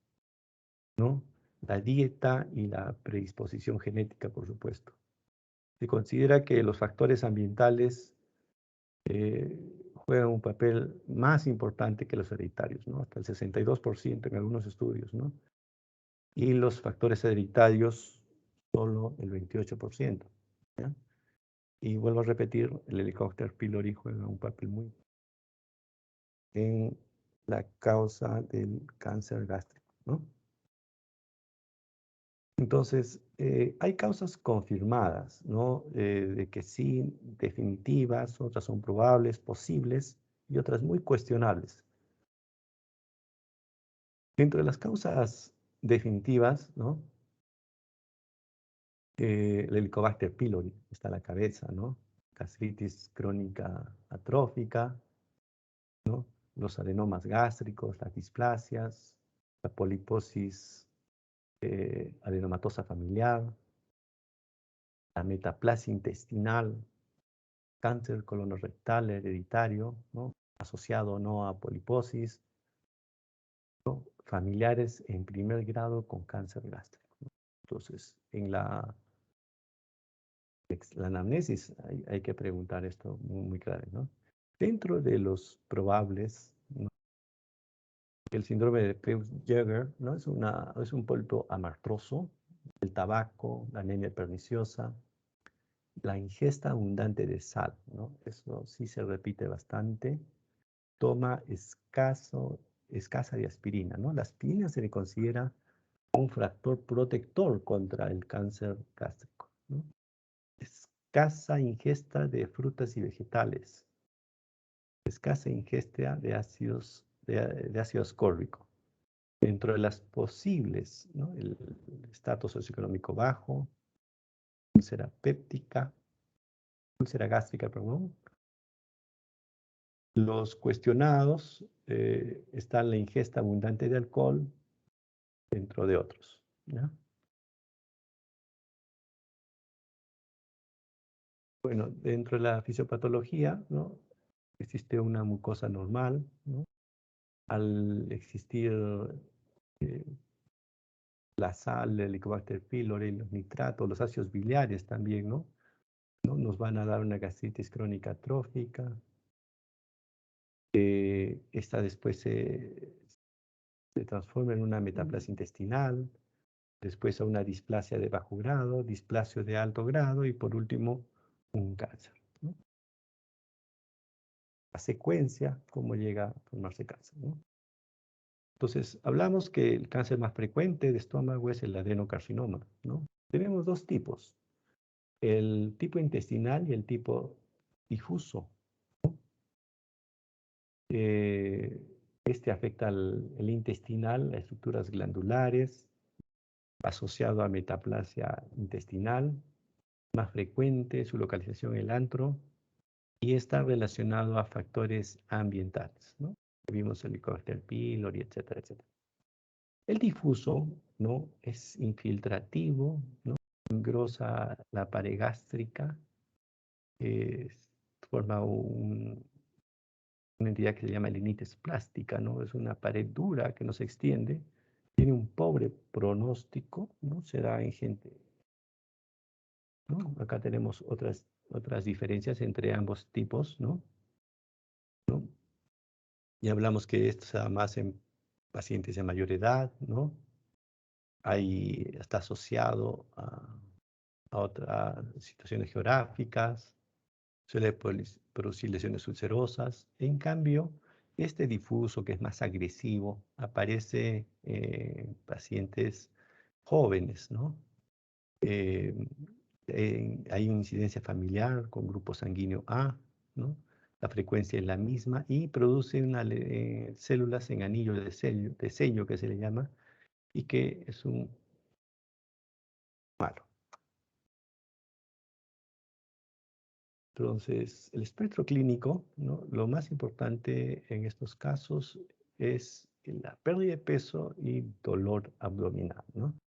¿no? La dieta y la predisposición genética, por supuesto. Se considera que los factores ambientales eh, juegan un papel más importante que los hereditarios, ¿no? Hasta el 62% en algunos estudios, ¿no? Y los factores hereditarios solo el 28%, ¿ya? Y vuelvo a repetir, el Helicobacter pylori juega un papel muy en la causa del cáncer gástrico, ¿no? Entonces, hay causas confirmadas, ¿no? De que sí, definitivas, otras son probables, posibles y otras muy cuestionables. Dentro de las causas definitivas, ¿no? El Helicobacter pylori está a la cabeza, ¿no? Gastritis crónica atrófica, ¿no? Los adenomas gástricos, las displasias, la poliposis adenomatosa familiar, la metaplasia intestinal, cáncer colonorrectal hereditario, ¿no? Asociado o no a poliposis, ¿no? Familiares en primer grado con cáncer gástrico, ¿no? Entonces, en la anamnesis hay que preguntar esto muy, muy claro, ¿no? Dentro de los probables, ¿no? El síndrome de Peutz-Jeghers, ¿no? Es un pólipo amartroso, el tabaco, la anemia perniciosa, la ingesta abundante de sal, ¿no? Eso sí se repite bastante. Toma escasa de aspirina, ¿no? La aspirina se le considera un factor protector contra el cáncer gástrico, ¿no? Escasa ingesta de frutas y vegetales, escasa ingesta de ácido ascórbico. Dentro de las posibles, ¿no? El estatus socioeconómico bajo, úlcera péptica, úlcera gástrica, perdón. Los cuestionados están la ingesta abundante de alcohol, dentro de otros, ¿ya? Bueno, dentro de la fisiopatología, ¿no? Existe una mucosa normal, ¿no? Al existir eh, la sal, el Helicobacter pylori, los nitratos, los ácidos biliares también, ¿no? ¿No? Nos van a dar una gastritis crónica atrófica. Esta después se transforma en una metaplasia intestinal, después a una displasia de bajo grado, displasia de alto grado y por último un cáncer, ¿no? La secuencia, cómo llega a formarse cáncer, ¿no? Entonces, hablamos que el cáncer más frecuente de estómago es el adenocarcinoma, ¿no? Tenemos dos tipos, el tipo intestinal y el tipo difuso. Eh, este afecta el intestinal, las estructuras glandulares, asociado a metaplasia intestinal, más frecuente su localización en el antro y está relacionado a factores ambientales, ¿no? Vimos el Helicobacter pylori, etcétera, etcétera. El difuso, ¿no? Es infiltrativo, ¿no? Engrosa la pared gástrica, eh, forma una entidad que se llama linitis plástica, ¿no? Es una pared dura que no se extiende, tiene un pobre pronóstico, ¿no? Se da en gente, ¿no? Acá tenemos otras diferencias entre ambos tipos, ¿no? ¿No? Y hablamos que esto se da más en pacientes de mayor edad, ¿no? Está asociado a otras situaciones geográficas, suele producir lesiones ulcerosas. En cambio, este difuso, que es más agresivo, aparece en pacientes jóvenes, ¿no? Eh, Hay una incidencia familiar con grupo sanguíneo A, ¿no? La frecuencia es la misma y produce células en anillo de sello que se le llama, y que es un malo. Entonces, el espectro clínico, ¿no? Lo más importante en estos casos es la pérdida de peso y dolor abdominal, ¿no?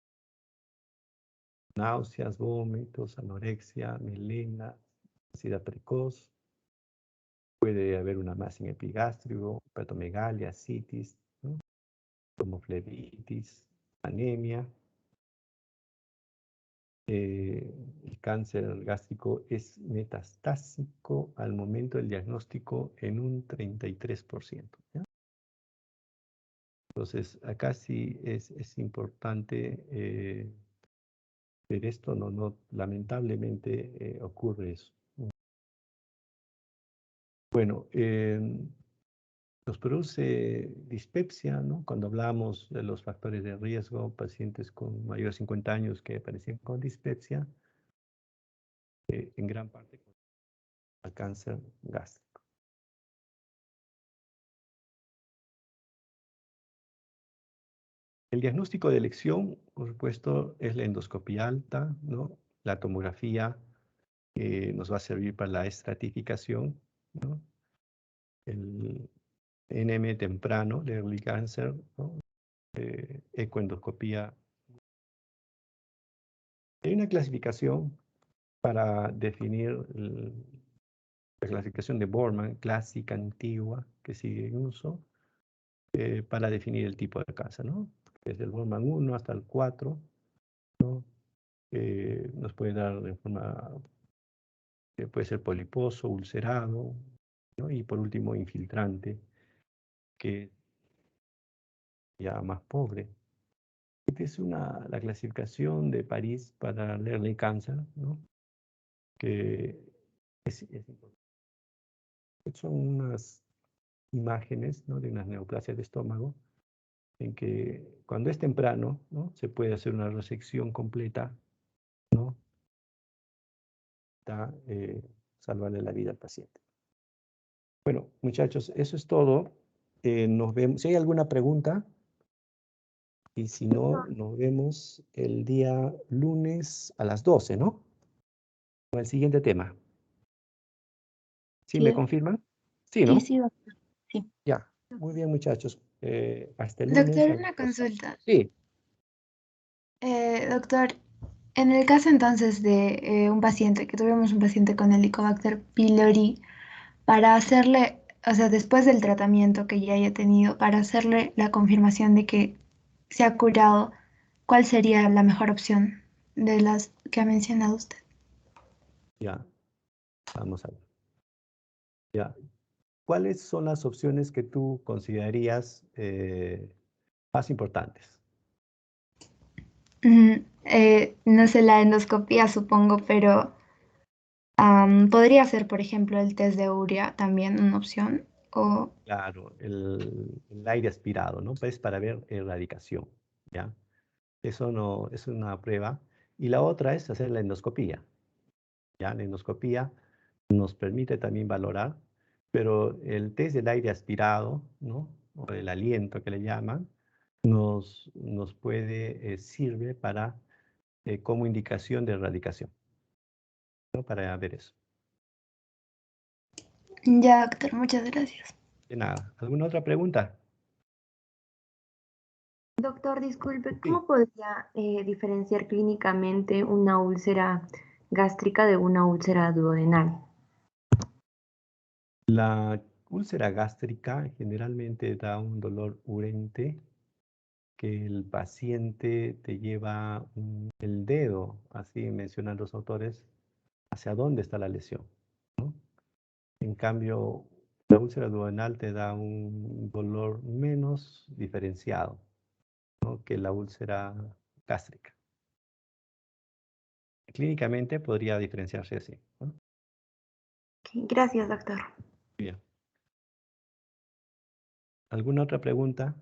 Náuseas, vómitos, anorexia, melena, ansiedad precoz. Puede haber una masa en epigástrico, hepatomegalia, citis, ¿no? Tomoflebitis, anemia. El cáncer gástrico es metastásico al momento del diagnóstico en un 33%, ¿ya? Entonces, acá sí es importante ver esto, lamentablemente ocurre eso. Bueno, nos produce dispepsia, ¿no? Cuando hablamos de los factores de riesgo, pacientes con mayor de 50 años que aparecen con dispepsia, en gran parte con el cáncer gástrico. El diagnóstico de elección, por supuesto, es la endoscopia alta, ¿no? La tomografía nos va a servir para la estratificación, ¿no? El NM temprano de early cancer, ¿no? Ecoendoscopía. Hay una clasificación para definir la clasificación de Borman, clásica, antigua, que sigue en uso, para definir el tipo de cáncer, ¿no? Desde el Borman 1 hasta el 4, ¿no? Nos puede dar de forma, puede ser poliposo, ulcerado, ¿no? Y por último, infiltrante, que es ya más pobre. Esta es la clasificación de París para Early Cancer, ¿no? Que es importante. Son unas imágenes, ¿no? De unas neoplasias de estómago, en que cuando es temprano, ¿no? Se puede hacer una resección completa, ¿no? Para salvarle la vida al paciente. Bueno, muchachos, eso es todo. Nos vemos. Si hay alguna pregunta, y si no, nos vemos el día lunes a las 12, ¿no? Con el siguiente tema. ¿Sí me Sí, confirman? Sí, sí, ¿no? sí, doctor. Sí. Ya. Muy bien, muchachos. Hasta el lunes Doctor, a las una 12. consulta. Sí, Doctor, en el caso entonces de un paciente, que tuvimos un paciente con Helicobacter pylori, para hacerle, o sea, después del tratamiento que ya haya tenido, para hacerle la confirmación de que se ha curado, ¿cuál sería la mejor opción de las que ha mencionado usted? ya. Vamos a ver. Ya. ¿Cuáles son las opciones que tú considerarías más importantes? No sé la endoscopía, supongo, pero podría ser, por ejemplo, el test de urea también una opción. O, Claro, el aire aspirado, ¿no? Pues para ver erradicación, ¿ya? Eso no es una prueba. Y la otra es hacer la endoscopía, ¿ya? La endoscopía nos permite también valorar, pero el test del aire aspirado, ¿no? O el aliento que le llaman, nos puede, sirve para, como indicación de erradicación, ¿no? Para ver eso. ya, doctor, muchas gracias. De nada. ¿Alguna otra pregunta? Doctor, disculpe, Sí. ¿cómo podría diferenciar clínicamente una úlcera gástrica de una úlcera duodenal? La úlcera gástrica generalmente da un dolor urente que el paciente te lleva el dedo, así mencionan los autores, hacia dónde está la lesión, ¿no? En cambio, la úlcera duodenal te da un dolor menos diferenciado, ¿no?, que la úlcera gástrica. Clínicamente podría diferenciarse así, ¿no? Ok, gracias, doctor. Bien. ¿Alguna otra pregunta?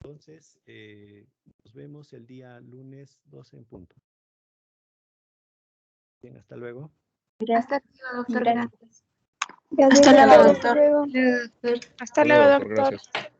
Entonces, nos vemos el día lunes 12 en punto. Bien, hasta luego. Hasta luego, doctor. Gracias. Gracias. Hasta luego, Hasta doctor. luego. Hasta luego, doctor. Gracias.